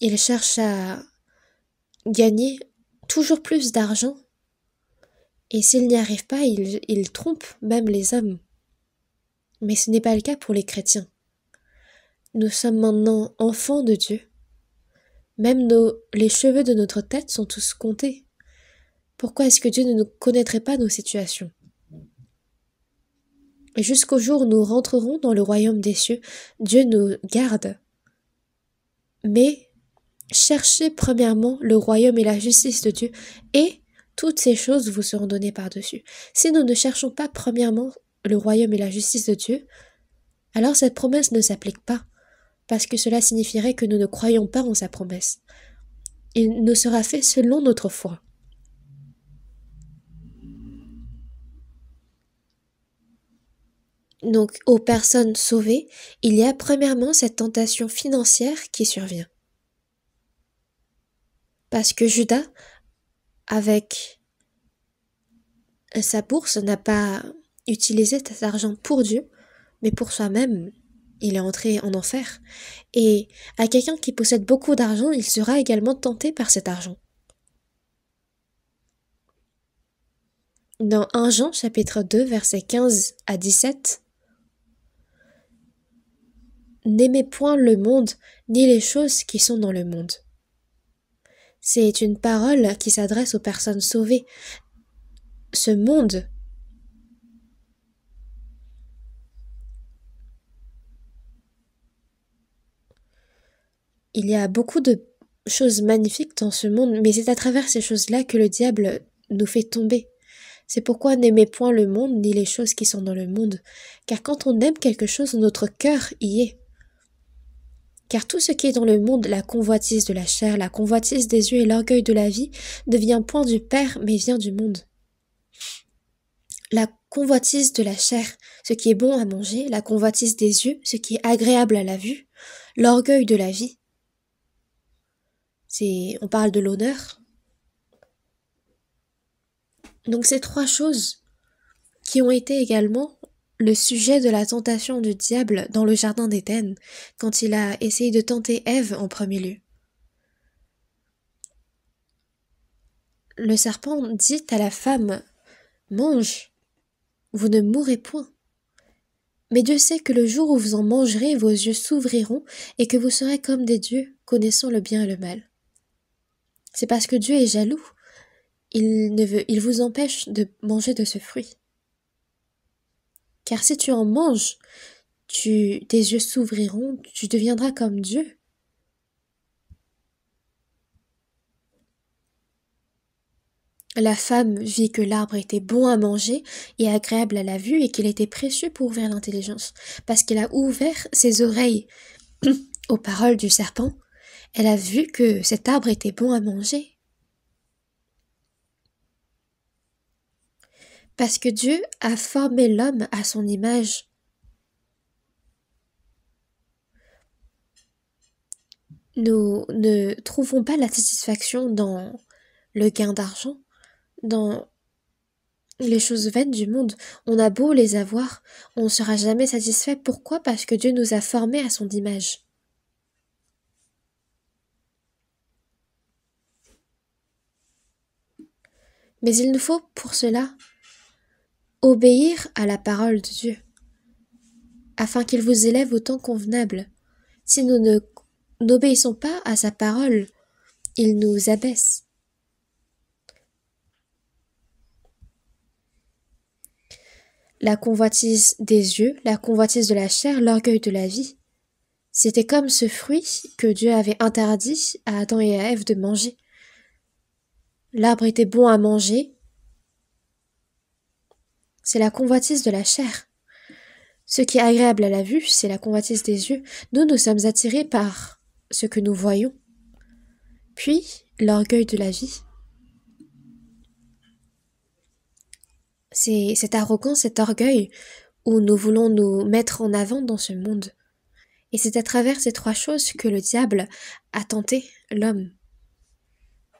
Ils cherchent à gagner toujours plus d'argent. Et s'ils n'y arrivent pas, ils trompent même les hommes. Mais ce n'est pas le cas pour les chrétiens. Nous sommes maintenant enfants de Dieu. Même les cheveux de notre tête sont tous comptés. Pourquoi est-ce que Dieu ne nous connaîtrait pas nos situations? Et jusqu'au jour où nous rentrerons dans le royaume des cieux, Dieu nous garde. Mais cherchez premièrement le royaume et la justice de Dieu, et toutes ces choses vous seront données par-dessus. Si nous ne cherchons pas premièrement le royaume et la justice de Dieu, alors cette promesse ne s'applique pas, parce que cela signifierait que nous ne croyons pas en sa promesse. Il nous sera fait selon notre foi. Donc, aux personnes sauvées, il y a premièrement cette tentation financière qui survient. Parce que Judas, avec sa bourse, n'a pas utilisé cet argent pour Dieu, mais pour soi-même. Il est entré en enfer. Et à quelqu'un qui possède beaucoup d'argent, il sera également tenté par cet argent. Dans 1 Jean, chapitre 2, versets 15 à 17, « N'aimez point le monde, ni les choses qui sont dans le monde. » C'est une parole qui s'adresse aux personnes sauvées. Ce monde, il y a beaucoup de choses magnifiques dans ce monde, mais c'est à travers ces choses-là que le diable nous fait tomber. C'est pourquoi n'aimez point le monde ni les choses qui sont dans le monde, car quand on aime quelque chose, notre cœur y est. Car tout ce qui est dans le monde, la convoitise de la chair, la convoitise des yeux et l'orgueil de la vie, ne vient point du Père, mais vient du monde. La convoitise de la chair, ce qui est bon à manger, la convoitise des yeux, ce qui est agréable à la vue, l'orgueil de la vie. On parle de l'honneur. Donc ces trois choses qui ont été également le sujet de la tentation du diable dans le jardin d'Éden, quand il a essayé de tenter Ève en premier lieu. Le serpent dit à la femme, « Mange, vous ne mourrez point. » Mais Dieu sait que le jour où vous en mangerez, vos yeux s'ouvriront et que vous serez comme des dieux, connaissant le bien et le mal. C'est parce que Dieu est jaloux. Il vous empêche de manger de ce fruit. Car si tu en manges, tes yeux s'ouvriront, tu deviendras comme Dieu. La femme vit que l'arbre était bon à manger et agréable à la vue et qu'il était précieux pour ouvrir l'intelligence, parce qu'elle a ouvert ses oreilles aux paroles du serpent. Elle a vu que cet arbre était bon à manger. Parce que Dieu a formé l'homme à son image. Nous ne trouvons pas la satisfaction dans le gain d'argent, dans les choses vaines du monde. On a beau les avoir, on ne sera jamais satisfait. Pourquoi? Parce que Dieu nous a formés à son image. Mais il nous faut pour cela obéir à la parole de Dieu, afin qu'il vous élève au temps convenable. Si nous n'obéissons pas à sa parole, il nous abaisse. La convoitise des yeux, la convoitise de la chair, l'orgueil de la vie. C'était comme ce fruit que Dieu avait interdit à Adam et à Ève de manger. L'arbre était bon à manger. C'est la convoitise de la chair. Ce qui est agréable à la vue, c'est la convoitise des yeux. Nous sommes attirés par ce que nous voyons. Puis, l'orgueil de la vie. C'est cette arrogance, cet orgueil où nous voulons nous mettre en avant dans ce monde. Et c'est à travers ces trois choses que le diable a tenté l'homme.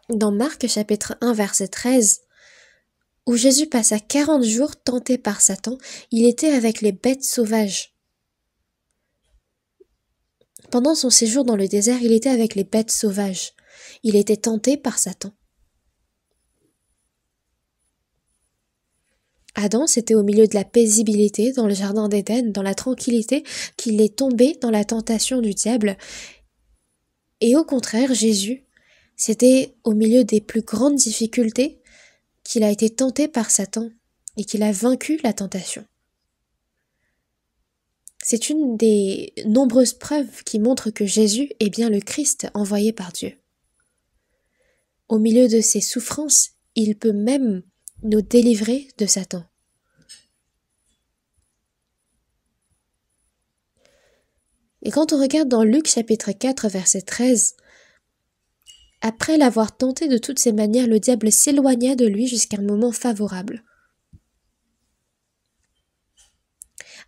Dans Marc chapitre 1 verset 13, où Jésus passa 40 jours tenté par Satan, il était avec les bêtes sauvages. Pendant son séjour dans le désert, il était avec les bêtes sauvages. Il était tenté par Satan. Adam, c'était au milieu de la paisibilité, dans le jardin d'Éden, dans la tranquillité, qu'il est tombé dans la tentation du diable. Et au contraire, Jésus, c'était au milieu des plus grandes difficultés qu'il a été tenté par Satan et qu'il a vaincu la tentation. C'est une des nombreuses preuves qui montrent que Jésus est bien le Christ envoyé par Dieu. Au milieu de ses souffrances, il peut même nous délivrer de Satan. Et quand on regarde dans Luc chapitre 4 verset 13, après l'avoir tenté de toutes ses manières, le diable s'éloigna de lui jusqu'à un moment favorable.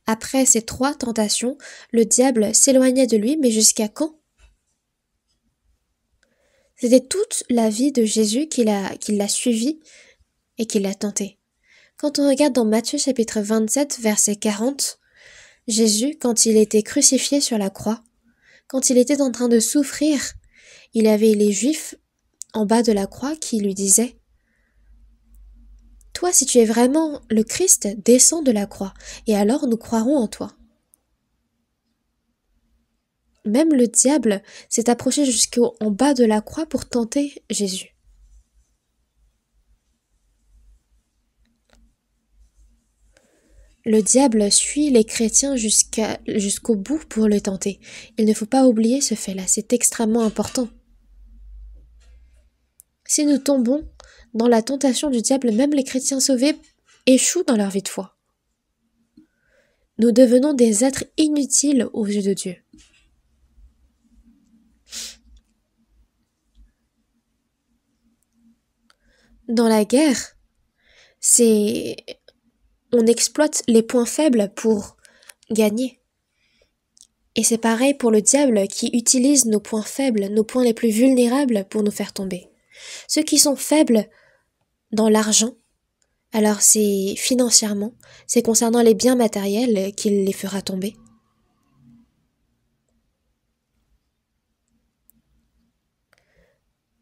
Après ces trois tentations, le diable s'éloigna de lui, mais jusqu'à quand? C'était toute la vie de Jésus qui l'a suivi et qui l'a tenté. Quand on regarde dans Matthieu chapitre 27 verset 40, Jésus, quand il était crucifié sur la croix, quand il était en train de souffrir, il avait les Juifs en bas de la croix qui lui disaient « Toi, si tu es vraiment le Christ, descends de la croix, et alors nous croirons en toi. » Même le diable s'est approché jusqu'en bas de la croix pour tenter Jésus. Le diable suit les chrétiens jusqu'au bout pour le tenter. Il ne faut pas oublier ce fait-là, c'est extrêmement important. Si nous tombons dans la tentation du diable, même les chrétiens sauvés échouent dans leur vie de foi. Nous devenons des êtres inutiles aux yeux de Dieu. Dans la guerre, on exploite les points faibles pour gagner. Et c'est pareil pour le diable qui utilise nos points faibles, nos points les plus vulnérables pour nous faire tomber. Ceux qui sont faibles dans l'argent, alors c'est financièrement, c'est concernant les biens matériels qu'il les fera tomber.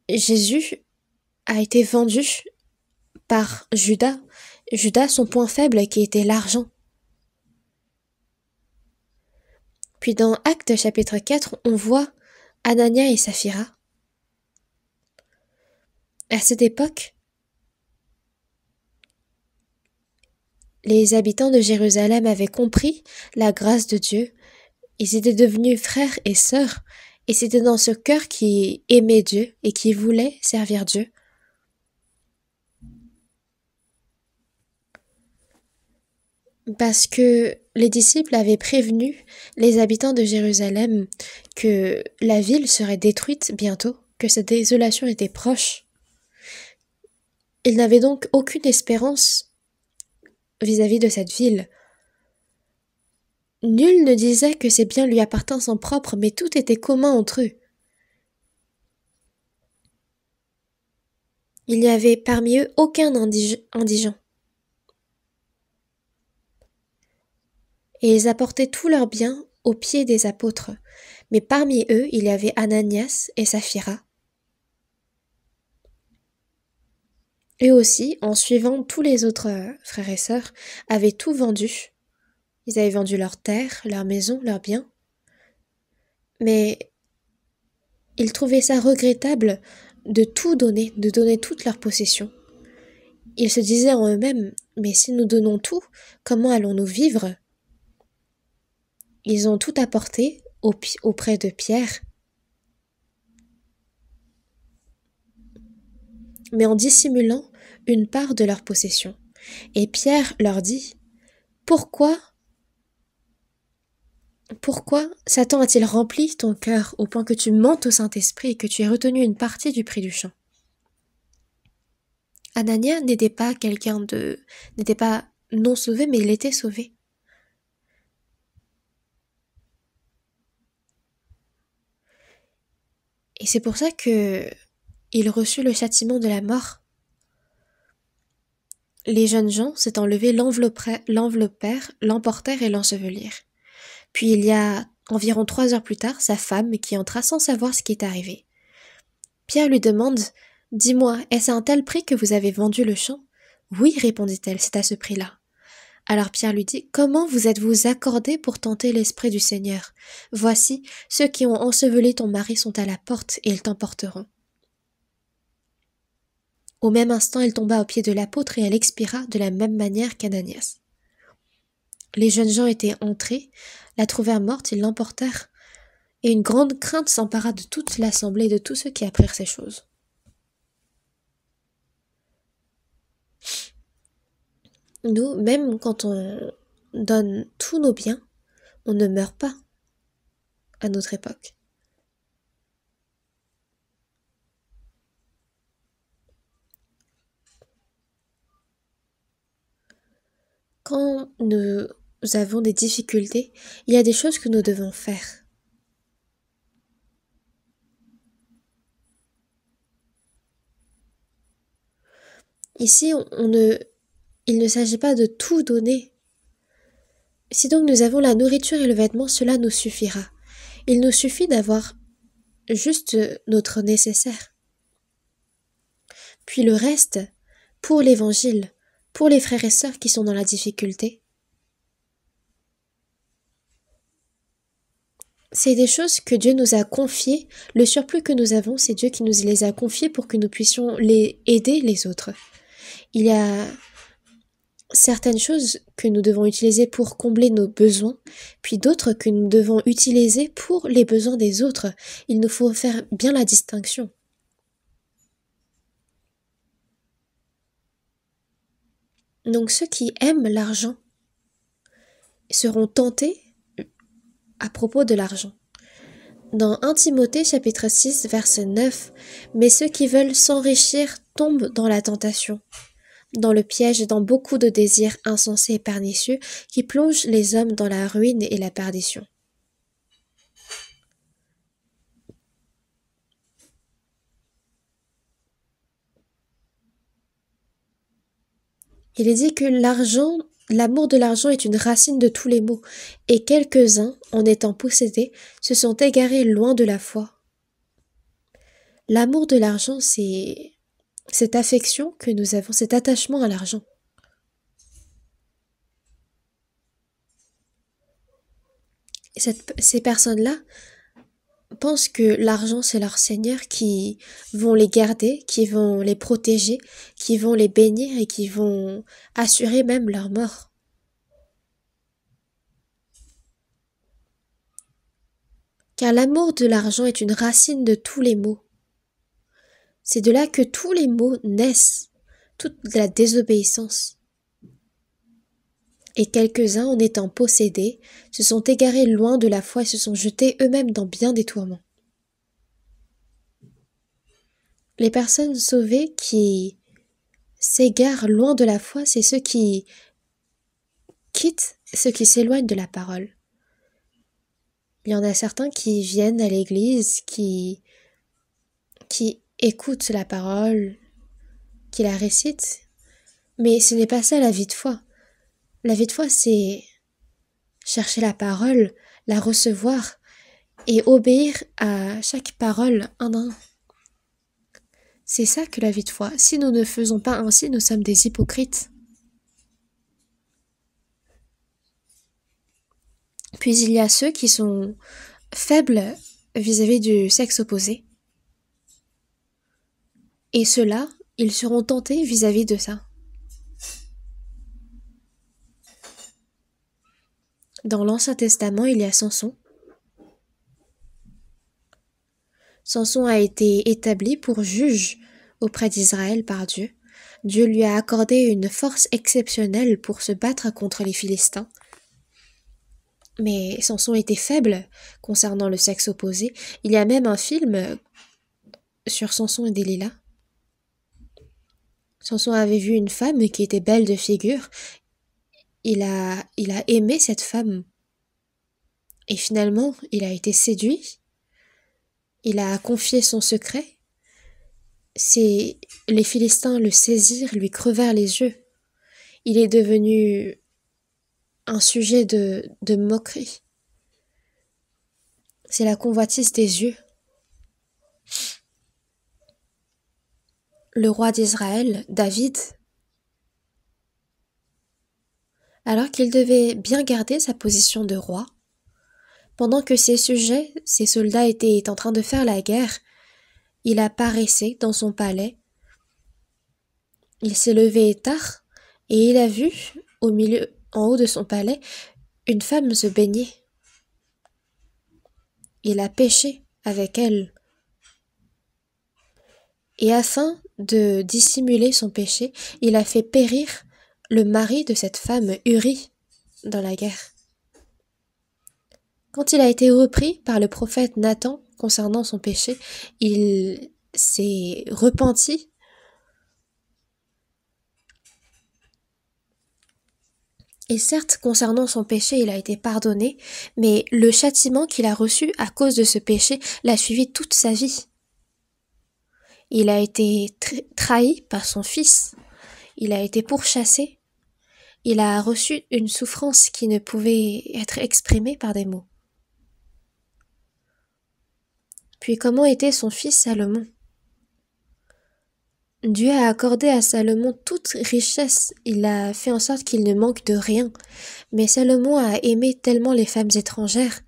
Jésus a été vendu par Judas. Judas, son point faible qui était l'argent. Puis dans Actes chapitre 4, on voit Anania et Saphira. À cette époque, les habitants de Jérusalem avaient compris la grâce de Dieu. Ils étaient devenus frères et sœurs, et c'était dans ce cœur qui aimait Dieu et qui voulait servir Dieu. Parce que les disciples avaient prévenu les habitants de Jérusalem que la ville serait détruite bientôt, que cette désolation était proche. Ils n'avaient donc aucune espérance vis-à-vis de cette ville. Nul ne disait que ses biens lui appartinssent en propre, mais tout était commun entre eux. Il n'y avait parmi eux aucun indigent. Et ils apportaient tous leurs biens aux pieds des apôtres. Mais parmi eux, il y avait Ananias et Saphira. Eux aussi, en suivant tous les autres frères et sœurs, avaient tout vendu. Ils avaient vendu leurs terres, leurs maisons, leurs biens. Mais ils trouvaient ça regrettable de tout donner, de donner toute leur possession. Ils se disaient en eux-mêmes, mais si nous donnons tout, comment allons-nous vivre ? Ils ont tout apporté auprès de Pierre, mais en dissimulant une part de leur possession. Et Pierre leur dit, Pourquoi Satan a-t-il rempli ton cœur au point que tu mentes au Saint-Esprit et que tu aies retenu une partie du prix du champ ? Anania n'était pas non sauvé, mais il était sauvé. Et c'est pour ça que il reçut le châtiment de la mort. Les jeunes gens s'étant levés l'enveloppèrent, l'emportèrent et l'ensevelirent. Puis il y a environ 3 heures plus tard, sa femme qui entra sans savoir ce qui est arrivé. Pierre lui demande « Dis-moi, est-ce à un tel prix que vous avez vendu le champ ?» « Oui, répondit-elle, c'est à ce prix-là. » Alors Pierre lui dit « Comment vous êtes-vous accordés pour tenter l'Esprit du Seigneur ? Voici, ceux qui ont enseveli ton mari sont à la porte et ils t'emporteront. » Au même instant, elle tomba aux pieds de l'apôtre et elle expira de la même manière qu'Ananias. Les jeunes gens étaient entrés, la trouvèrent morte, ils l'emportèrent, et une grande crainte s'empara de toute l'assemblée et de tous ceux qui apprirent ces choses. Nous, même quand on donne tous nos biens, on ne meurt pas à notre époque. Quand nous avons des difficultés, il y a des choses que nous devons faire. Ici, il ne s'agit pas de tout donner. Si donc nous avons la nourriture et le vêtement, cela nous suffira. Il nous suffit d'avoir juste notre nécessaire. Puis le reste, pour l'Évangile, pour les frères et sœurs qui sont dans la difficulté, c'est des choses que Dieu nous a confiées. Le surplus que nous avons, c'est Dieu qui nous les a confiées pour que nous puissions aider les autres. Il y a certaines choses que nous devons utiliser pour combler nos besoins, puis d'autres que nous devons utiliser pour les besoins des autres. Il nous faut faire bien la distinction. Donc ceux qui aiment l'argent seront tentés à propos de l'argent. Dans 1 Timothée chapitre 6 verset 9, mais ceux qui veulent s'enrichir tombent dans la tentation, dans le piège et dans beaucoup de désirs insensés et pernicieux qui plongent les hommes dans la ruine et la perdition. Il est dit que l'amour de l'argent est une racine de tous les maux, et quelques-uns, en étant possédés, se sont égarés loin de la foi. L'amour de l'argent, c'est cette affection que nous avons, cet attachement à l'argent. Ces personnes-là pensent que l'argent c'est leur Seigneur, qui vont les garder, qui vont les protéger, qui vont les bénir et qui vont assurer même leur mort. Car l'amour de l'argent est une racine de tous les maux. C'est de là que tous les maux naissent, toute la désobéissance. Et quelques-uns, en étant possédés, se sont égarés loin de la foi et se sont jetés eux-mêmes dans bien des tourments. Les personnes sauvées qui s'égarent loin de la foi, c'est ceux qui quittent, ceux qui s'éloignent de la parole. Il y en a certains qui viennent à l'église, qui écoutent la parole, qui la récitent, mais ce n'est pas ça la vie de foi. La vie de foi, c'est chercher la parole, la recevoir et obéir à chaque parole un à un. C'est ça que la vie de foi. Si nous ne faisons pas ainsi, nous sommes des hypocrites. Puis il y a ceux qui sont faibles vis-à-vis du sexe opposé. Et ceux-là, ils seront tentés vis-à-vis de ça. Dans l'Ancien Testament, il y a Samson. Samson a été établi pour juge auprès d'Israël par Dieu. Dieu lui a accordé une force exceptionnelle pour se battre contre les Philistins. Mais Samson était faible concernant le sexe opposé. Il y a même un film sur Samson et Delilah. Samson avait vu une femme qui était belle de figure. Il a aimé cette femme. Et finalement, il a été séduit. Il a confié son secret. Les Philistins le saisirent, lui crevèrent les yeux. Il est devenu un sujet de moquerie. C'est la convoitise des yeux. Le roi d'Israël, David, alors qu'il devait bien garder sa position de roi, pendant que ses sujets, ses soldats étaient en train de faire la guerre, il apparaissait dans son palais. Il s'est levé tard et il a vu, en haut de son palais, une femme se baigner. Il a péché avec elle. Et afin de dissimuler son péché, il a fait périr le mari de cette femme, Uri, dans la guerre. Quand il a été repris par le prophète Nathan concernant son péché, il s'est repenti. Et certes, concernant son péché, il a été pardonné, mais le châtiment qu'il a reçu à cause de ce péché l'a suivi toute sa vie. Il a été trahi par son fils, il a été pourchassé, il a reçu une souffrance qui ne pouvait être exprimée par des mots. Puis comment était son fils Salomon ? Dieu a accordé à Salomon toute richesse, il a fait en sorte qu'il ne manque de rien. Mais Salomon a aimé tellement les femmes étrangères.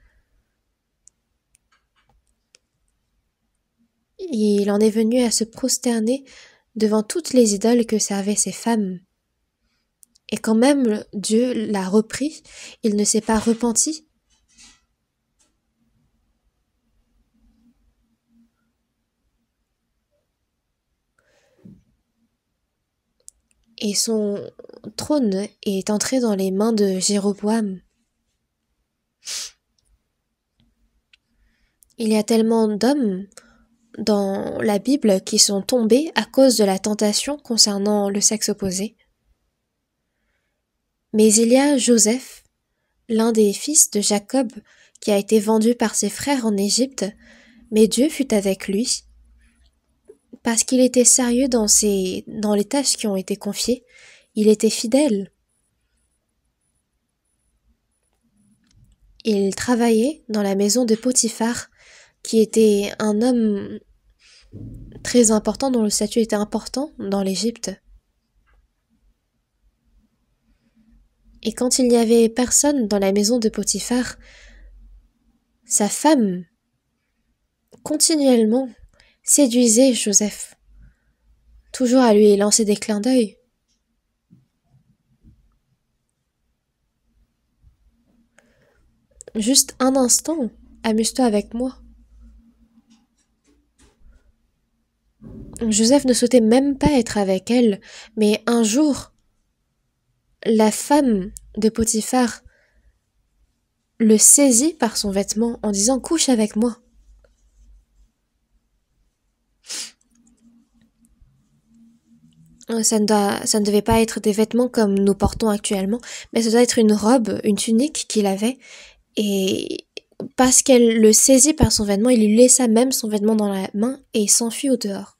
Il en est venu à se prosterner devant toutes les idoles que servaient ces femmes. Et quand même Dieu l'a repris, il ne s'est pas repenti. et son trône est entré dans les mains de Jéroboam. Il y a tellement d'hommes dans la Bible qui sont tombés à cause de la tentation concernant le sexe opposé. Mais il y a Joseph, l'un des fils de Jacob, qui a été vendu par ses frères en Égypte, mais Dieu fut avec lui, parce qu'il était sérieux dans les tâches qui ont été confiées. Il était fidèle. Il travaillait dans la maison de Potiphar, qui était un homme très important, dont le statut était important dans l'Égypte. Et quand il n'y avait personne dans la maison de Potiphar, sa femme, continuellement, séduisait Joseph, toujours à lui lancer des clins d'œil. Juste un instant, amuse-toi avec moi. Joseph ne souhaitait même pas être avec elle, mais un jour, la femme de Potiphar le saisit par son vêtement en disant « Couche avec moi ». Ça ne devait pas être des vêtements comme nous portons actuellement, mais ça doit être une robe, une tunique qu'il avait, et parce qu'elle le saisit par son vêtement, il lui laissa même son vêtement dans la main et s'enfuit au dehors.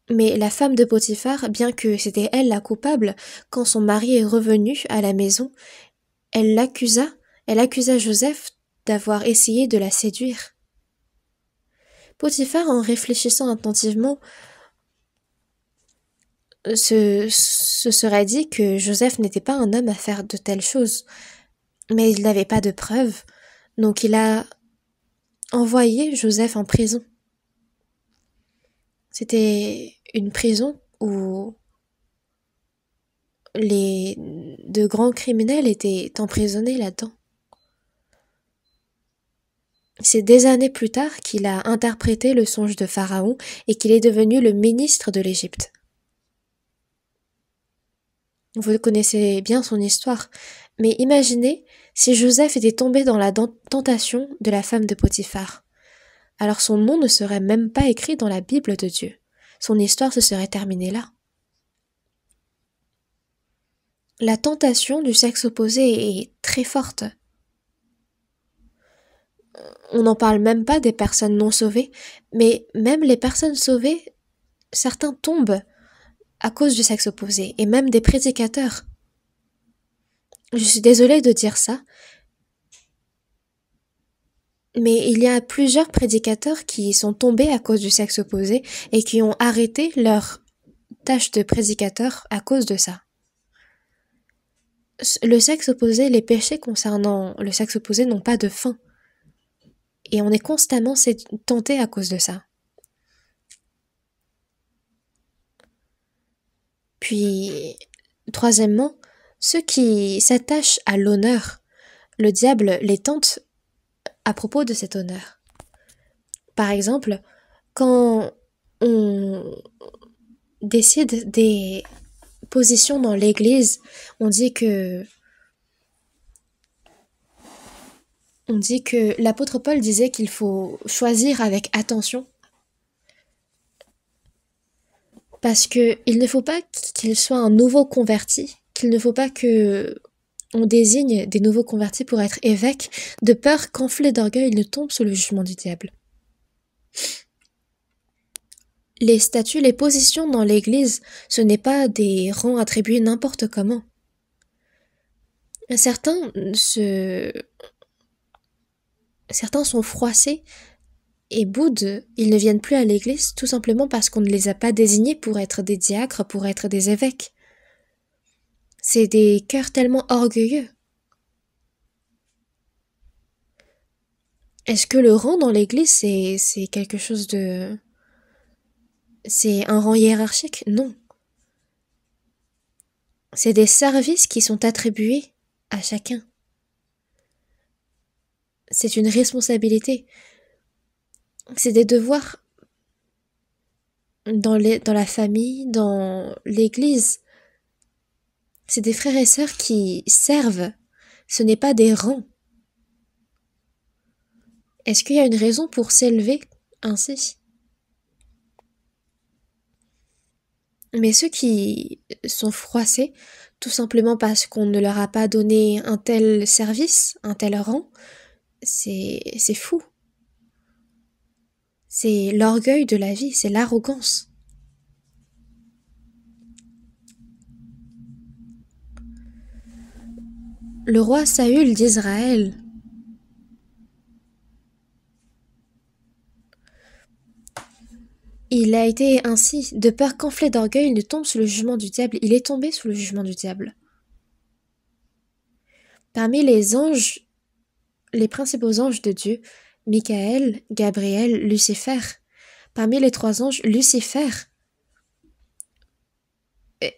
Mais la femme de Potiphar, bien que c'était elle la coupable, quand son mari est revenu à la maison, elle accusa Joseph d'avoir essayé de la séduire. Potiphar, en réfléchissant attentivement, se serait dit que Joseph n'était pas un homme à faire de telles choses. Mais il n'avait pas de preuves, donc il a envoyé Joseph en prison. C'était une prison où de grands criminels étaient emprisonnés là-dedans. C'est des années plus tard qu'il a interprété le songe de Pharaon et qu'il est devenu le ministre de l'Égypte. Vous connaissez bien son histoire, mais imaginez si Joseph était tombé dans la tentation de la femme de Potiphar. Alors son nom ne serait même pas écrit dans la Bible de Dieu. Son histoire se serait terminée là. La tentation du sexe opposé est très forte. On n'en parle même pas des personnes non sauvées, mais même les personnes sauvées, certains tombent à cause du sexe opposé, et même des prédicateurs. Je suis désolée de dire ça, mais il y a plusieurs prédicateurs qui sont tombés à cause du sexe opposé et qui ont arrêté leur tâche de prédicateur à cause de ça. Le sexe opposé, les péchés concernant le sexe opposé n'ont pas de fin. Et on est constamment tenté à cause de ça. Puis, troisièmement, ceux qui s'attachent à l'honneur, le diable les tente à propos de cet honneur. Par exemple, quand on décide des positions dans l'église, on dit que l'apôtre Paul disait qu'il faut choisir avec attention parce que il ne faut pas qu'il soit un nouveau converti, qu'il ne faut pas que on désigne des nouveaux convertis pour être évêques, de peur qu'enflé d'orgueil il ne tombe sous le jugement du diable. Les statuts, les positions dans l'église, ce n'est pas des rangs attribués n'importe comment. Certains sont froissés et boudent, ils ne viennent plus à l'église tout simplement parce qu'on ne les a pas désignés pour être des diacres, pour être des évêques. C'est des cœurs tellement orgueilleux. Est-ce que le rang dans l'église, c'est quelque chose de... C'est un rang hiérarchique? Non. C'est des services qui sont attribués à chacun. C'est une responsabilité. C'est des devoirs dans la famille, dans l'église. C'est des frères et sœurs qui servent. Ce n'est pas des rangs. Est-ce qu'il y a une raison pour s'élever ainsi? Mais ceux qui sont froissés, tout simplement parce qu'on ne leur a pas donné un tel service, un tel rang, c'est fou. C'est l'orgueil de la vie, c'est l'arrogance. Le roi Saül d'Israël, il a été ainsi, de peur qu'enflé d'orgueil, il ne tombe sous le jugement du diable. Il est tombé sous le jugement du diable. Parmi les anges, les principaux anges de Dieu, Michael, Gabriel, Lucifer. Parmi les trois anges, Lucifer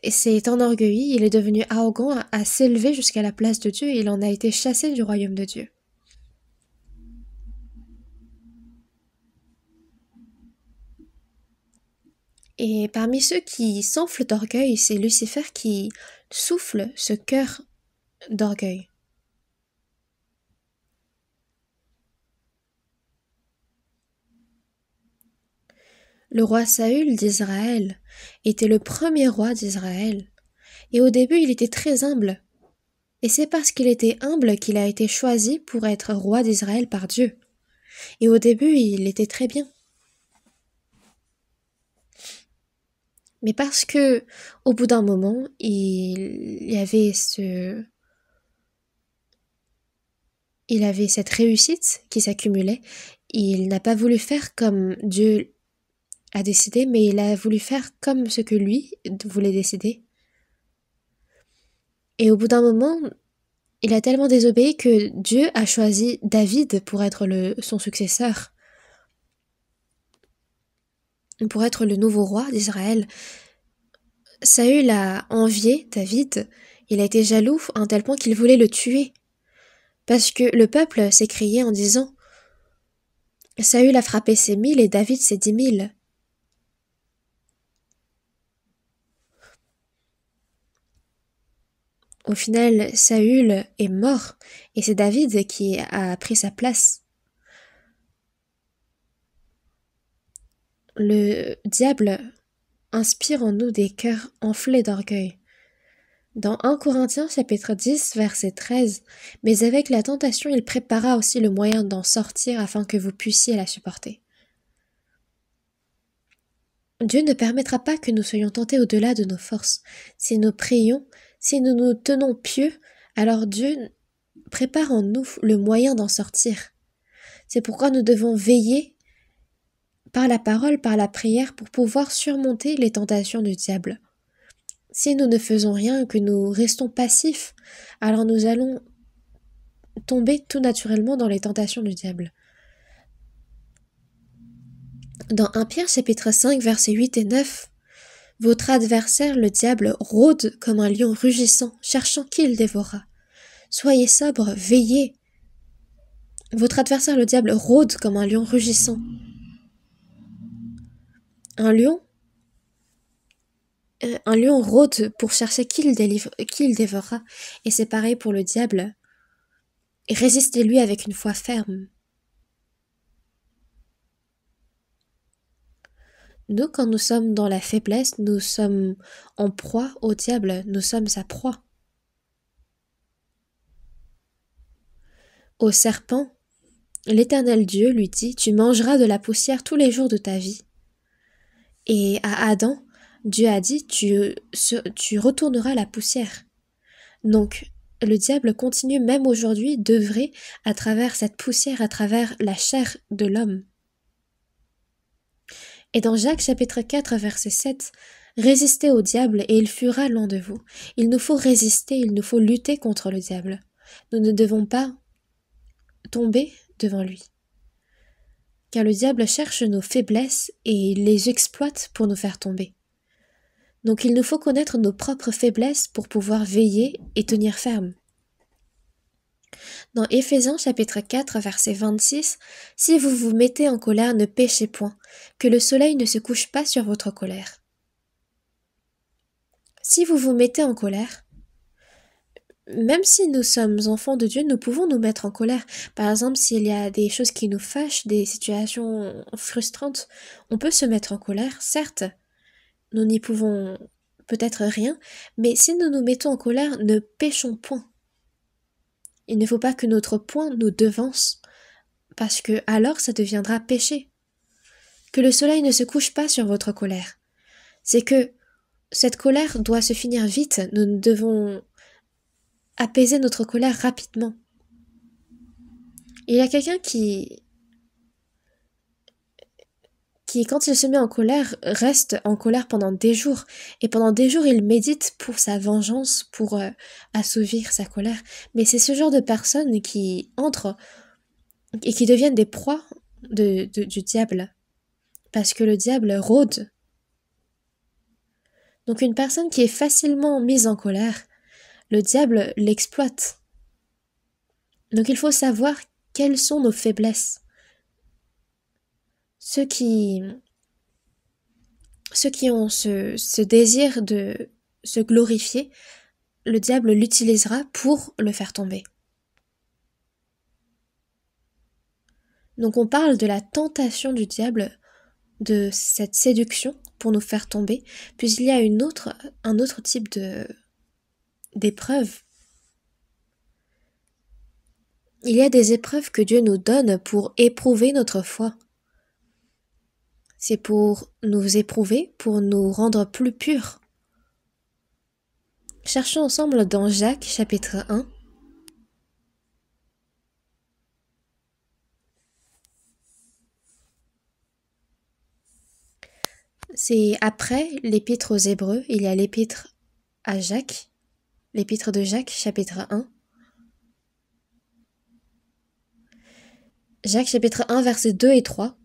s'est enorgueilli, il est devenu arrogant à s'élever jusqu'à la place de Dieu et il en a été chassé du royaume de Dieu. Et parmi ceux qui s'enflent d'orgueil, c'est Lucifer qui souffle ce cœur d'orgueil. Le roi Saül d'Israël était le premier roi d'Israël. Et au début, il était très humble. Et c'est parce qu'il était humble qu'il a été choisi pour être roi d'Israël par Dieu. Et au début, il était très bien. Mais parce que, au bout d'un moment, il y avait cette réussite qui s'accumulait. Il n'a pas voulu faire comme Dieu a décidé, mais il a voulu faire comme ce que lui voulait décider. Et au bout d'un moment, il a tellement désobéi que Dieu a choisi David pour être son successeur, pour être le nouveau roi d'Israël. Saül a envié David, il a été jaloux à un tel point qu'il voulait le tuer. Parce que le peuple s'est crié en disant « Saül a frappé ses 1000 et David ses 10 000 ». Au final, Saül est mort et c'est David qui a pris sa place. Le diable inspire en nous des cœurs enflés d'orgueil. Dans 1 Corinthiens chapitre 10 verset 13, « Mais avec la tentation il prépara aussi le moyen d'en sortir afin que vous puissiez la supporter. » Dieu ne permettra pas que nous soyons tentés au-delà de nos forces. Si nous prions, si nous nous tenons pieux, alors Dieu prépare en nous le moyen d'en sortir. C'est pourquoi nous devons veiller par la parole, par la prière, pour pouvoir surmonter les tentations du diable. Si nous ne faisons rien, que nous restons passifs, alors nous allons tomber tout naturellement dans les tentations du diable. Dans 1 Pierre chapitre 5 versets 8 et 9, « Votre adversaire, le diable, rôde comme un lion rugissant, cherchant qui il dévorera. Soyez sobre, veillez. Votre adversaire, le diable, rôde comme un lion rugissant. » Un lion rôde pour chercher qui il dévorera. Et c'est pareil pour le diable. Et résistez-lui avec une foi ferme. Nous, quand nous sommes dans la faiblesse, nous sommes en proie au diable, nous sommes sa proie. Au serpent, l'Éternel Dieu lui dit « Tu mangeras de la poussière tous les jours de ta vie. » Et à Adam, Dieu a dit « Tu retourneras à la poussière. » Donc, le diable continue même aujourd'hui d'œuvrer à travers cette poussière, à travers la chair de l'homme. Et dans Jacques chapitre 4 verset 7, « Résistez au diable et il fuira loin de vous. » Il nous faut résister, il nous faut lutter contre le diable. Nous ne devons pas tomber devant lui. Car le diable cherche nos faiblesses et il les exploite pour nous faire tomber. Donc il nous faut connaître nos propres faiblesses pour pouvoir veiller et tenir ferme. Dans Éphésiens chapitre 4, verset 26, « Si vous vous mettez en colère, ne péchez point, que le soleil ne se couche pas sur votre colère. » Si vous vous mettez en colère, même si nous sommes enfants de Dieu, nous pouvons nous mettre en colère. Par exemple, s'il y a des choses qui nous fâchent, des situations frustrantes, on peut se mettre en colère, certes. Nous n'y pouvons peut-être rien, mais si nous nous mettons en colère, ne péchons point. Il ne faut pas que notre point nous devance, parce que alors ça deviendra péché. Que le soleil ne se couche pas sur votre colère. C'est que cette colère doit se finir vite, nous devons apaiser notre colère rapidement. Il y a quelqu'un qui, quand il se met en colère, reste en colère pendant des jours. Et pendant des jours, il médite pour sa vengeance, pour assouvir sa colère. Mais c'est ce genre de personnes qui entrent et qui deviennent des proies du diable. Parce que le diable rôde. Donc une personne qui est facilement mise en colère, le diable l'exploite. Donc il faut savoir quelles sont nos faiblesses. Ceux qui ont ce désir de se glorifier, le diable l'utilisera pour le faire tomber. Donc on parle de la tentation du diable, de cette séduction pour nous faire tomber, puis il y a un autre type d'épreuve. Il y a des épreuves que Dieu nous donne pour éprouver notre foi. C'est pour nous éprouver, pour nous rendre plus purs. Cherchons ensemble dans Jacques chapitre 1. C'est après l'épître aux Hébreux, il y a l'épître à Jacques, l'épître de Jacques chapitre 1. Jacques chapitre 1 versets 2 et 3.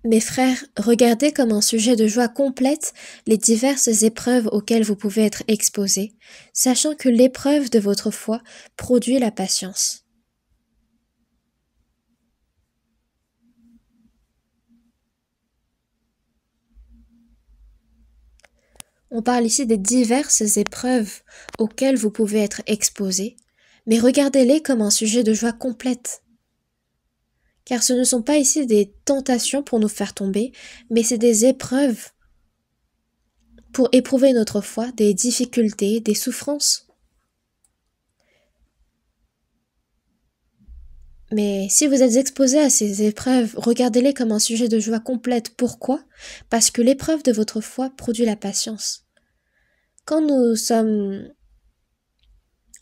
Mes frères, regardez comme un sujet de joie complète les diverses épreuves auxquelles vous pouvez être exposés, sachant que l'épreuve de votre foi produit la patience. On parle ici des diverses épreuves auxquelles vous pouvez être exposés, mais regardez-les comme un sujet de joie complète. Car ce ne sont pas ici des tentations pour nous faire tomber, mais c'est des épreuves pour éprouver notre foi, des difficultés, des souffrances. Mais si vous êtes exposé à ces épreuves, regardez-les comme un sujet de joie complète. Pourquoi ? Parce que l'épreuve de votre foi produit la patience. Quand nous sommes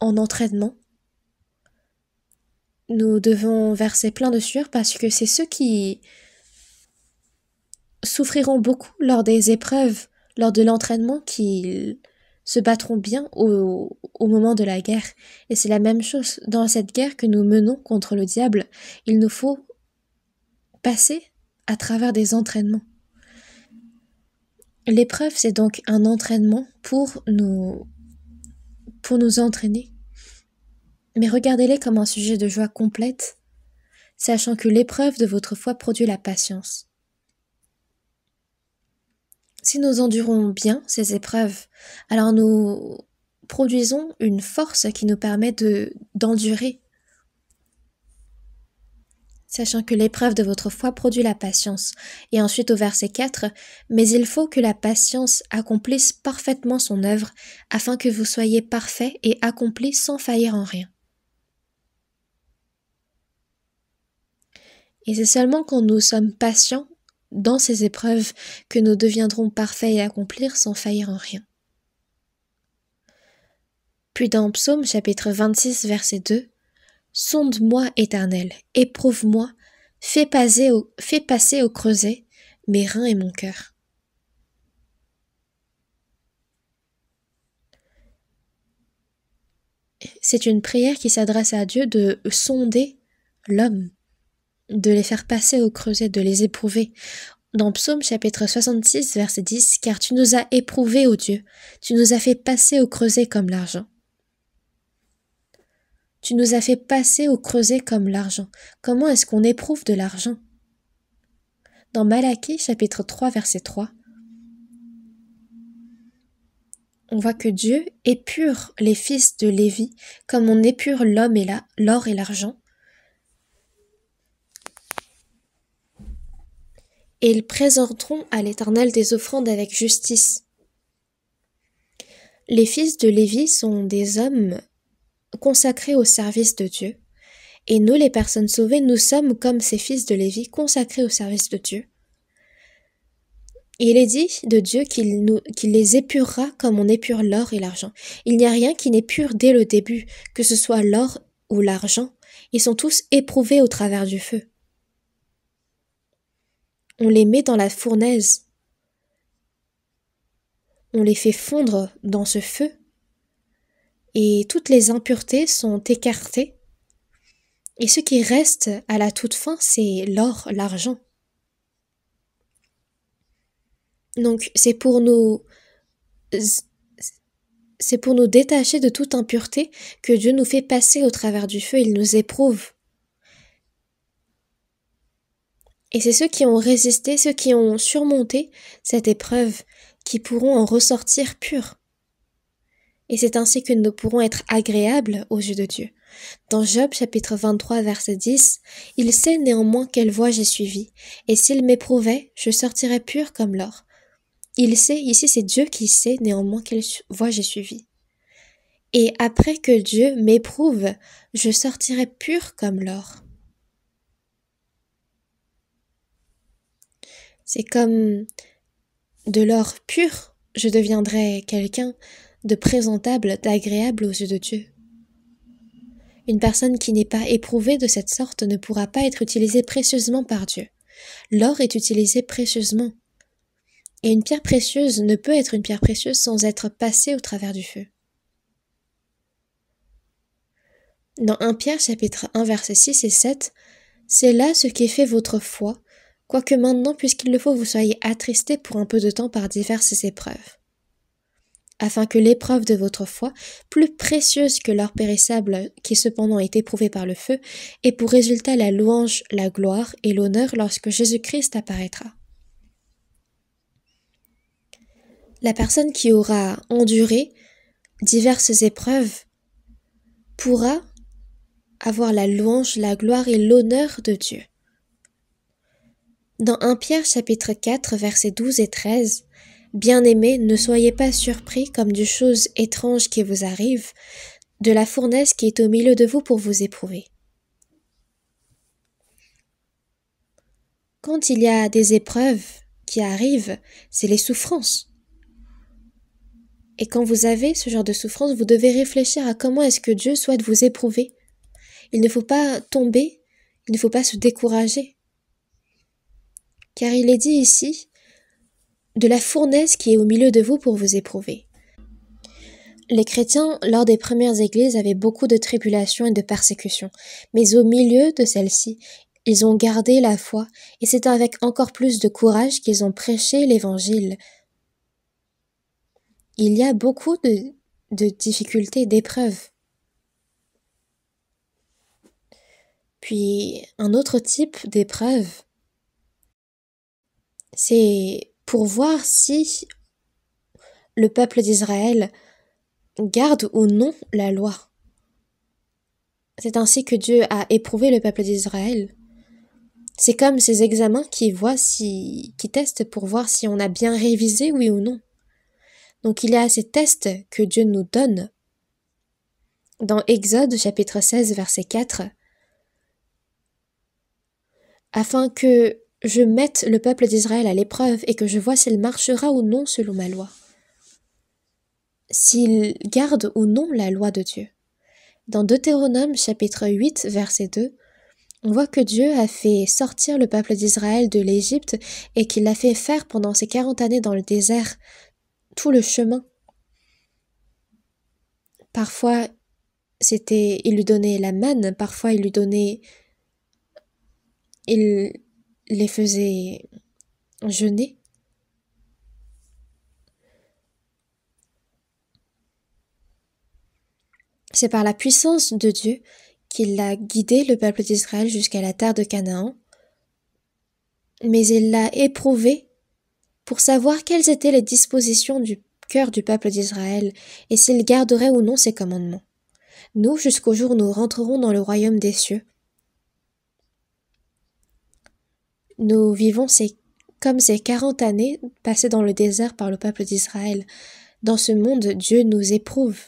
en entraînement, nous devons verser plein de sueur parce que c'est ceux qui souffriront beaucoup lors des épreuves, lors de l'entraînement, qui se battront bien au moment de la guerre. Et c'est la même chose dans cette guerre que nous menons contre le diable. Il nous faut passer à travers des entraînements. L'épreuve, c'est donc un entraînement pour nous entraîner. Mais regardez-les comme un sujet de joie complète, sachant que l'épreuve de votre foi produit la patience. Si nous endurons bien ces épreuves, alors nous produisons une force qui nous permet d'endurer. Sachant que l'épreuve de votre foi produit la patience. Et ensuite au verset 4, « Mais il faut que la patience accomplisse parfaitement son œuvre, afin que vous soyez parfaits et accomplis sans faillir en rien. » Et c'est seulement quand nous sommes patients dans ces épreuves que nous deviendrons parfaits et accomplir sans faillir en rien. Puis dans Psaume chapitre 26 verset 2, « Sonde-moi, Éternel, éprouve-moi, fais passer au creuset mes reins et mon cœur. » C'est une prière qui s'adresse à Dieu de sonder l'homme, de les faire passer au creuset, de les éprouver. Dans Psaume chapitre 66, verset 10, « Car tu nous as éprouvés, ô Dieu, tu nous as fait passer au creuset comme l'argent. » Tu nous as fait passer au creuset comme l'argent. Comment est-ce qu'on éprouve de l'argent? Dans Malachie chapitre 3, verset 3, on voit que Dieu épure les fils de Lévi comme on épure l'or et l'argent. Et ils présenteront à l'Éternel des offrandes avec justice. Les fils de Lévi sont des hommes consacrés au service de Dieu. Et nous, les personnes sauvées, nous sommes comme ces fils de Lévi, consacrés au service de Dieu. Et il est dit de Dieu qu'il les épurera comme on épure l'or et l'argent. Il n'y a rien qui n'est pur dès le début, que ce soit l'or ou l'argent. Ils sont tous éprouvés au travers du feu. On les met dans la fournaise. On les fait fondre dans ce feu. Et toutes les impuretés sont écartées. Et ce qui reste à la toute fin, c'est l'or, l'argent. Donc c'est pour nous détacher de toute impureté que Dieu nous fait passer au travers du feu, il nous éprouve. Et c'est ceux qui ont résisté, ceux qui ont surmonté cette épreuve, qui pourront en ressortir purs. Et c'est ainsi que nous pourrons être agréables aux yeux de Dieu. Dans Job chapitre 23 verset 10, « Il sait néanmoins quelle voie j'ai suivie, et s'il m'éprouvait, je sortirais pur comme l'or. » Il sait, ici c'est Dieu qui sait néanmoins quelle voie j'ai suivie. Et après que Dieu m'éprouve, je sortirai pur comme l'or. C'est comme de l'or pur, je deviendrai quelqu'un de présentable, d'agréable aux yeux de Dieu. Une personne qui n'est pas éprouvée de cette sorte ne pourra pas être utilisée précieusement par Dieu. L'or est utilisé précieusement. Et une pierre précieuse ne peut être une pierre précieuse sans être passée au travers du feu. Dans 1 Pierre chapitre 1 versets 6 et 7, « C'est là ce qui fait votre foi, quoique maintenant, puisqu'il le faut, vous soyez attristés pour un peu de temps par diverses épreuves. Afin que l'épreuve de votre foi, plus précieuse que l'or périssable qui cependant est éprouvé par le feu, ait pour résultat la louange, la gloire et l'honneur lorsque Jésus-Christ apparaîtra. » La personne qui aura enduré diverses épreuves pourra avoir la louange, la gloire et l'honneur de Dieu. Dans 1 Pierre chapitre 4 versets 12 et 13, « Bien-aimés, ne soyez pas surpris comme de choses étranges qui vous arrivent, de la fournaise qui est au milieu de vous pour vous éprouver. » Quand il y a des épreuves qui arrivent, c'est les souffrances. Et quand vous avez ce genre de souffrance, vous devez réfléchir à comment est-ce que Dieu souhaite vous éprouver. Il ne faut pas tomber, il ne faut pas se décourager. Car il est dit ici, de la fournaise qui est au milieu de vous pour vous éprouver. Les chrétiens, lors des premières églises, avaient beaucoup de tribulations et de persécutions. Mais au milieu de celles-ci, ils ont gardé la foi, et c'est avec encore plus de courage qu'ils ont prêché l'évangile. Il y a beaucoup de difficultés, d'épreuves. Puis, un autre type d'épreuve, c'est pour voir si le peuple d'Israël garde ou non la loi. C'est ainsi que Dieu a éprouvé le peuple d'Israël. C'est comme ces examens qui testent pour voir si on a bien révisé, oui ou non. Donc il y a ces tests que Dieu nous donne. Dans Exode chapitre 16 verset 4, « Afin que je mette le peuple d'Israël à l'épreuve et que je vois s'il marchera ou non selon ma loi. » S'il garde ou non la loi de Dieu. Dans Deutéronome chapitre 8 verset 2, on voit que Dieu a fait sortir le peuple d'Israël de l'Égypte et qu'il l'a fait faire pendant ces 40 années dans le désert tout le chemin. Parfois, il lui donnait la manne, parfois il les faisait jeûner. C'est par la puissance de Dieu qu'il a guidé le peuple d'Israël jusqu'à la terre de Canaan, mais il l'a éprouvé pour savoir quelles étaient les dispositions du cœur du peuple d'Israël et s'il garderait ou non ses commandements. Nous, jusqu'au jour où nous rentrerons dans le royaume des cieux, nous vivons comme ces 40 années passées dans le désert par le peuple d'Israël. Dans ce monde, Dieu nous éprouve.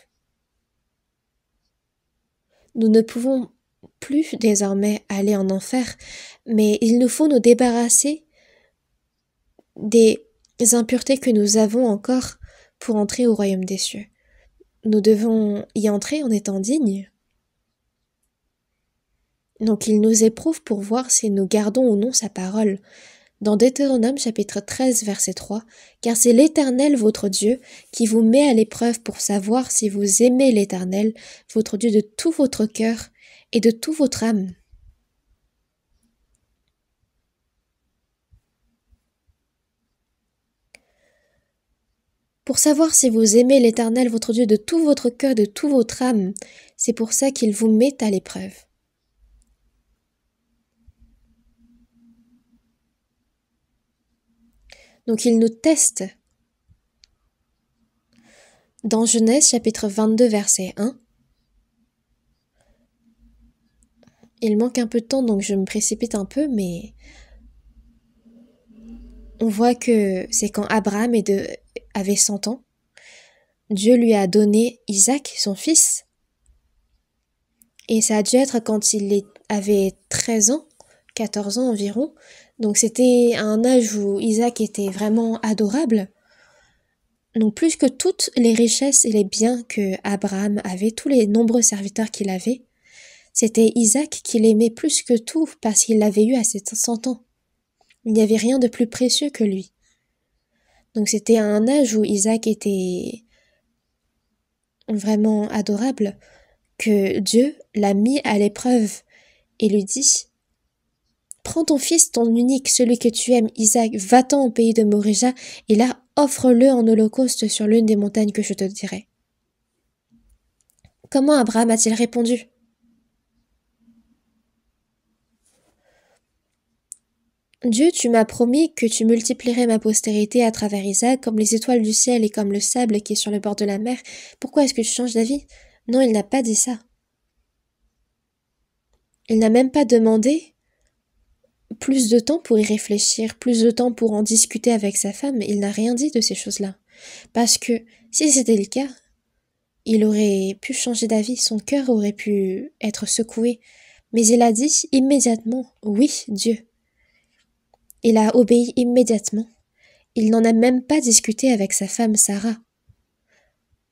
Nous ne pouvons plus désormais aller en enfer, mais il nous faut nous débarrasser des impuretés que nous avons encore pour entrer au royaume des cieux. Nous devons y entrer en étant dignes. Donc il nous éprouve pour voir si nous gardons ou non sa parole. Dans Deutéronome chapitre 13 verset 3, « Car c'est l'Éternel votre Dieu qui vous met à l'épreuve pour savoir si vous aimez l'Éternel, votre Dieu de tout votre cœur et de toute votre âme. » Pour savoir si vous aimez l'Éternel votre Dieu de tout votre cœur, de toute votre âme, c'est pour ça qu'il vous met à l'épreuve. Donc il nous teste. Dans Genèse chapitre 22 verset 1, il manque un peu de temps donc je me précipite un peu, mais on voit que c'est quand Abraham avait 100 ans, Dieu lui a donné Isaac, son fils, et ça a dû être quand avait 13 ans, 14 ans environ, donc c'était à un âge où Isaac était vraiment adorable. Donc plus que toutes les richesses et les biens que Abraham avait, tous les nombreux serviteurs qu'il avait, c'était Isaac qu'il aimait plus que tout parce qu'il l'avait eu à ses 100 ans. Il n'y avait rien de plus précieux que lui. Donc c'était à un âge où Isaac était vraiment adorable que Dieu l'a mis à l'épreuve et lui dit « Prends ton fils, ton unique, celui que tu aimes, Isaac, va-t'en au pays de Morija, et là, offre-le en holocauste sur l'une des montagnes que je te dirai. » Comment Abraham a-t-il répondu ? Dieu, tu m'as promis que tu multiplierais ma postérité à travers Isaac comme les étoiles du ciel et comme le sable qui est sur le bord de la mer. Pourquoi est-ce que tu changes d'avis ? Non, il n'a pas dit ça. Il n'a même pas demandé plus de temps pour y réfléchir, plus de temps pour en discuter avec sa femme. Il n'a rien dit de ces choses-là. Parce que si c'était le cas, il aurait pu changer d'avis, son cœur aurait pu être secoué. Mais il a dit immédiatement « Oui, Dieu ». Il a obéi immédiatement. Il n'en a même pas discuté avec sa femme Sarah.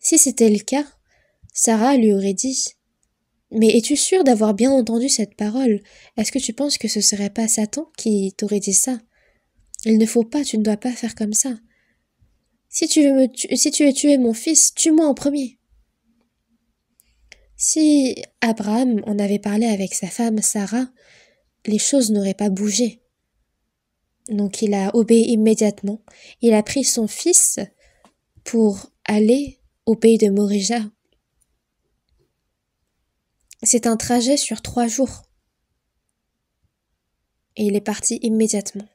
Si c'était le cas, Sarah lui aurait dit « Mais es-tu sûr d'avoir bien entendu cette parole ? Est-ce que tu penses que ce serait pas Satan qui t'aurait dit ça ? Il ne faut pas, tu ne dois pas faire comme ça. Si tu veux tuer mon fils, tue-moi en premier. » Si Abraham en avait parlé avec sa femme Sarah, les choses n'auraient pas bougé. Donc il a obéi immédiatement. Il a pris son fils pour aller au pays de Morija. C'est un trajet sur 3 jours. Et il est parti immédiatement.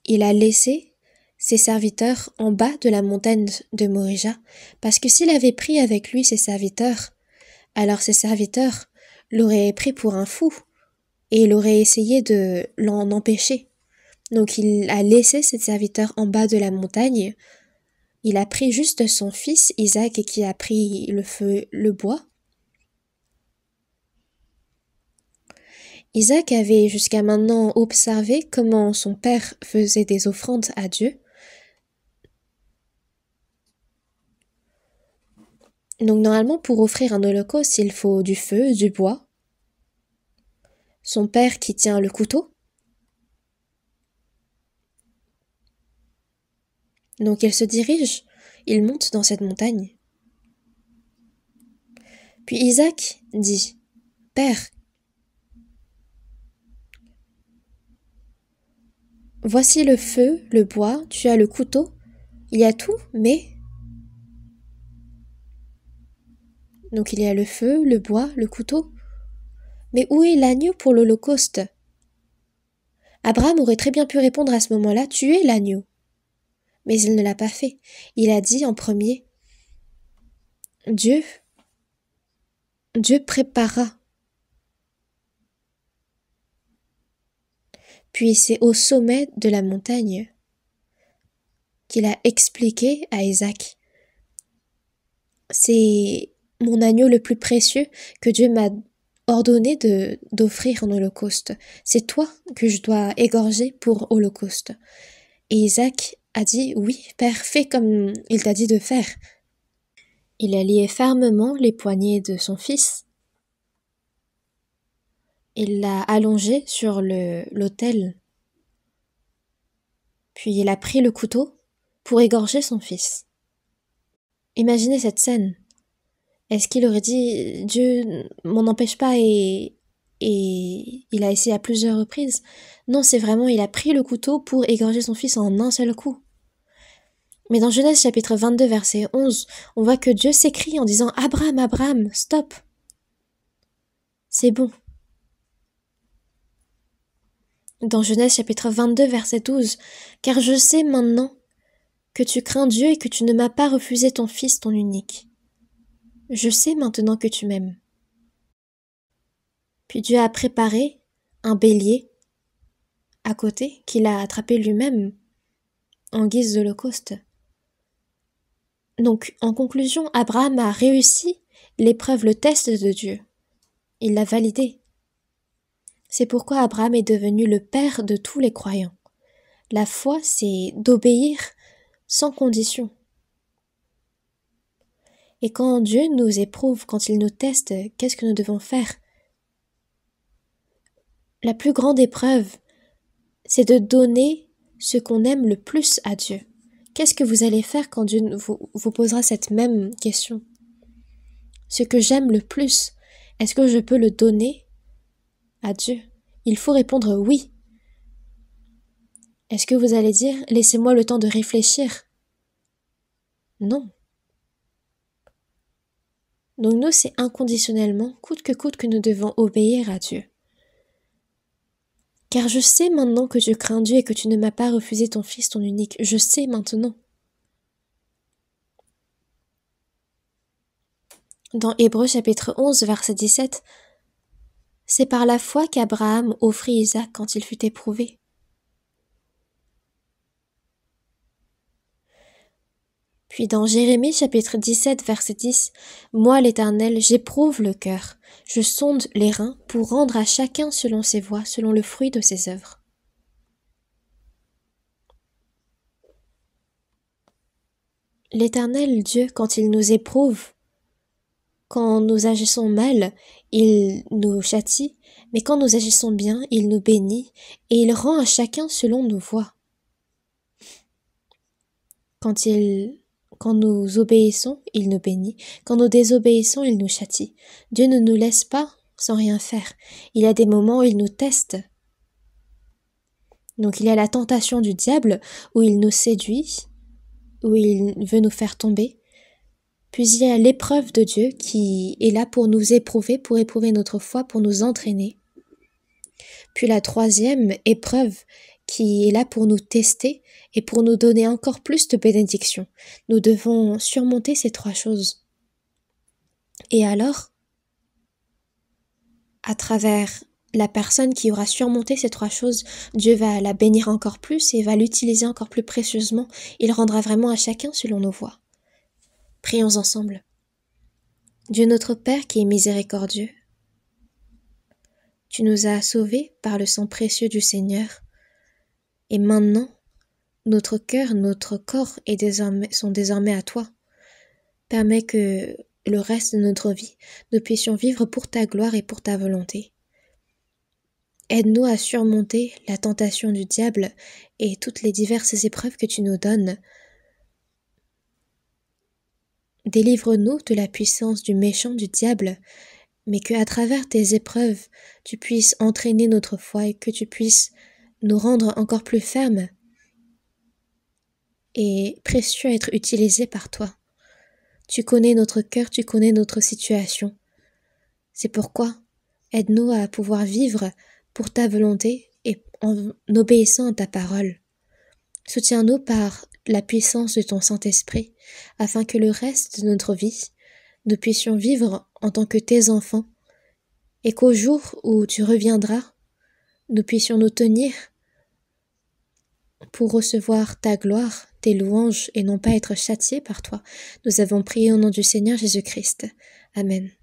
Il a laissé ses serviteurs en bas de la montagne de Morija, parce que s'il avait pris avec lui ses serviteurs, alors ses serviteurs l'auraient pris pour un fou, et il aurait essayé de l'en empêcher. Donc il a laissé ses serviteurs en bas de la montagne. Il a pris juste son fils, Isaac, qui a pris le feu, le bois. Isaac avait jusqu'à maintenant observé comment son père faisait des offrandes à Dieu. Donc normalement, pour offrir un holocauste, il faut du feu, du bois. Son père qui tient le couteau. Donc il se dirige, il monte dans cette montagne. Puis Isaac dit « Père, Voici le feu, le bois, tu as le couteau, il y a tout, mais... Donc il y a le feu, le bois, le couteau. Mais où est l'agneau pour l'Holocauste? Abraham aurait très bien pu répondre à ce moment-là, tuez l'agneau. Mais il ne l'a pas fait. Il a dit en premier, Dieu prépara. Puis c'est au sommet de la montagne qu'il a expliqué à Isaac. C'est mon agneau le plus précieux que Dieu m'a ordonné d'offrir en holocauste. C'est toi que je dois égorger pour holocauste. Et Isaac a dit, oui, Père, fais comme il t'a dit de faire. Il a lié fermement les poignets de son fils. Il l'a allongé sur l'autel. Puis il a pris le couteau pour égorger son fils. Imaginez cette scène. Est-ce qu'il aurait dit « Dieu m'en empêche pas » et il a essayé à plusieurs reprises? Non, c'est vraiment, il a pris le couteau pour égorger son fils en un seul coup. Mais dans Genèse chapitre 22 verset 11, on voit que Dieu s'écrie en disant « Abraham, Abraham, stop ! C'est bon. » Dans Genèse chapitre 22 verset 12, « Car je sais maintenant que tu crains Dieu et que tu ne m'as pas refusé ton fils, ton unique. Je sais maintenant que tu m'aimes. » Puis Dieu a préparé un bélier à côté qu'il a attrapé lui-même en guise d'holocauste. Donc, en conclusion, Abraham a réussi l'épreuve, le test de Dieu. Il l'a validé. C'est pourquoi Abraham est devenu le père de tous les croyants. La foi, c'est d'obéir sans condition. Et quand Dieu nous éprouve, quand il nous teste, qu'est-ce que nous devons faire? La plus grande épreuve, c'est de donner ce qu'on aime le plus à Dieu. Qu'est-ce que vous allez faire quand Dieu vous posera cette même question? Ce que j'aime le plus, est-ce que je peux le donner à Dieu? Il faut répondre oui. Est-ce que vous allez dire « Laissez-moi le temps de réfléchir » ? Non. Donc nous, c'est inconditionnellement, coûte que nous devons obéir à Dieu. Car je sais maintenant que tu crains Dieu et que tu ne m'as pas refusé ton fils, ton unique. Je sais maintenant. Dans Hébreux chapitre 11, verset 17, c'est par la foi qu'Abraham offrit Isaac quand il fut éprouvé. Puis dans Jérémie chapitre 17, verset 10, « Moi l'Éternel, j'éprouve le cœur, je sonde les reins pour rendre à chacun selon ses voies, selon le fruit de ses œuvres. » L'Éternel Dieu, quand il nous éprouve, quand nous agissons mal, il nous châtie, mais quand nous agissons bien, il nous bénit et il rend à chacun selon nos voies. Quand nous obéissons, il nous bénit. Quand nous désobéissons, il nous châtie. Dieu ne nous laisse pas sans rien faire. Il y a des moments où il nous teste. Donc il y a la tentation du diable, où il nous séduit, où il veut nous faire tomber. Puis il y a l'épreuve de Dieu qui est là pour nous éprouver, pour éprouver notre foi, pour nous entraîner. Puis la troisième épreuve qui est là pour nous tester et pour nous donner encore plus de bénédictions. Nous devons surmonter ces trois choses. Et alors, à travers la personne qui aura surmonté ces trois choses, Dieu va la bénir encore plus et va l'utiliser encore plus précieusement. Il rendra vraiment à chacun selon nos voies. Prions ensemble. Dieu notre Père qui est miséricordieux, tu nous as sauvés par le sang précieux du Seigneur. Et maintenant, notre cœur, notre corps sont désormais à toi. Permets que le reste de notre vie, nous puissions vivre pour ta gloire et pour ta volonté. Aide-nous à surmonter la tentation du diable et toutes les diverses épreuves que tu nous donnes. Délivre-nous de la puissance du méchant, du diable, mais qu'à travers tes épreuves, tu puisses entraîner notre foi et que tu puisses nous rendre encore plus fermes et précieux à être utilisés par toi. Tu connais notre cœur, tu connais notre situation. C'est pourquoi aide-nous à pouvoir vivre pour ta volonté et en obéissant à ta parole. Soutiens-nous par la puissance de ton Saint-Esprit, afin que le reste de notre vie, nous puissions vivre en tant que tes enfants, et qu'au jour où tu reviendras, nous puissions nous tenir pour recevoir ta gloire, tes louanges, et non pas être châtiés par toi. Nous avons prié au nom du Seigneur Jésus-Christ. Amen.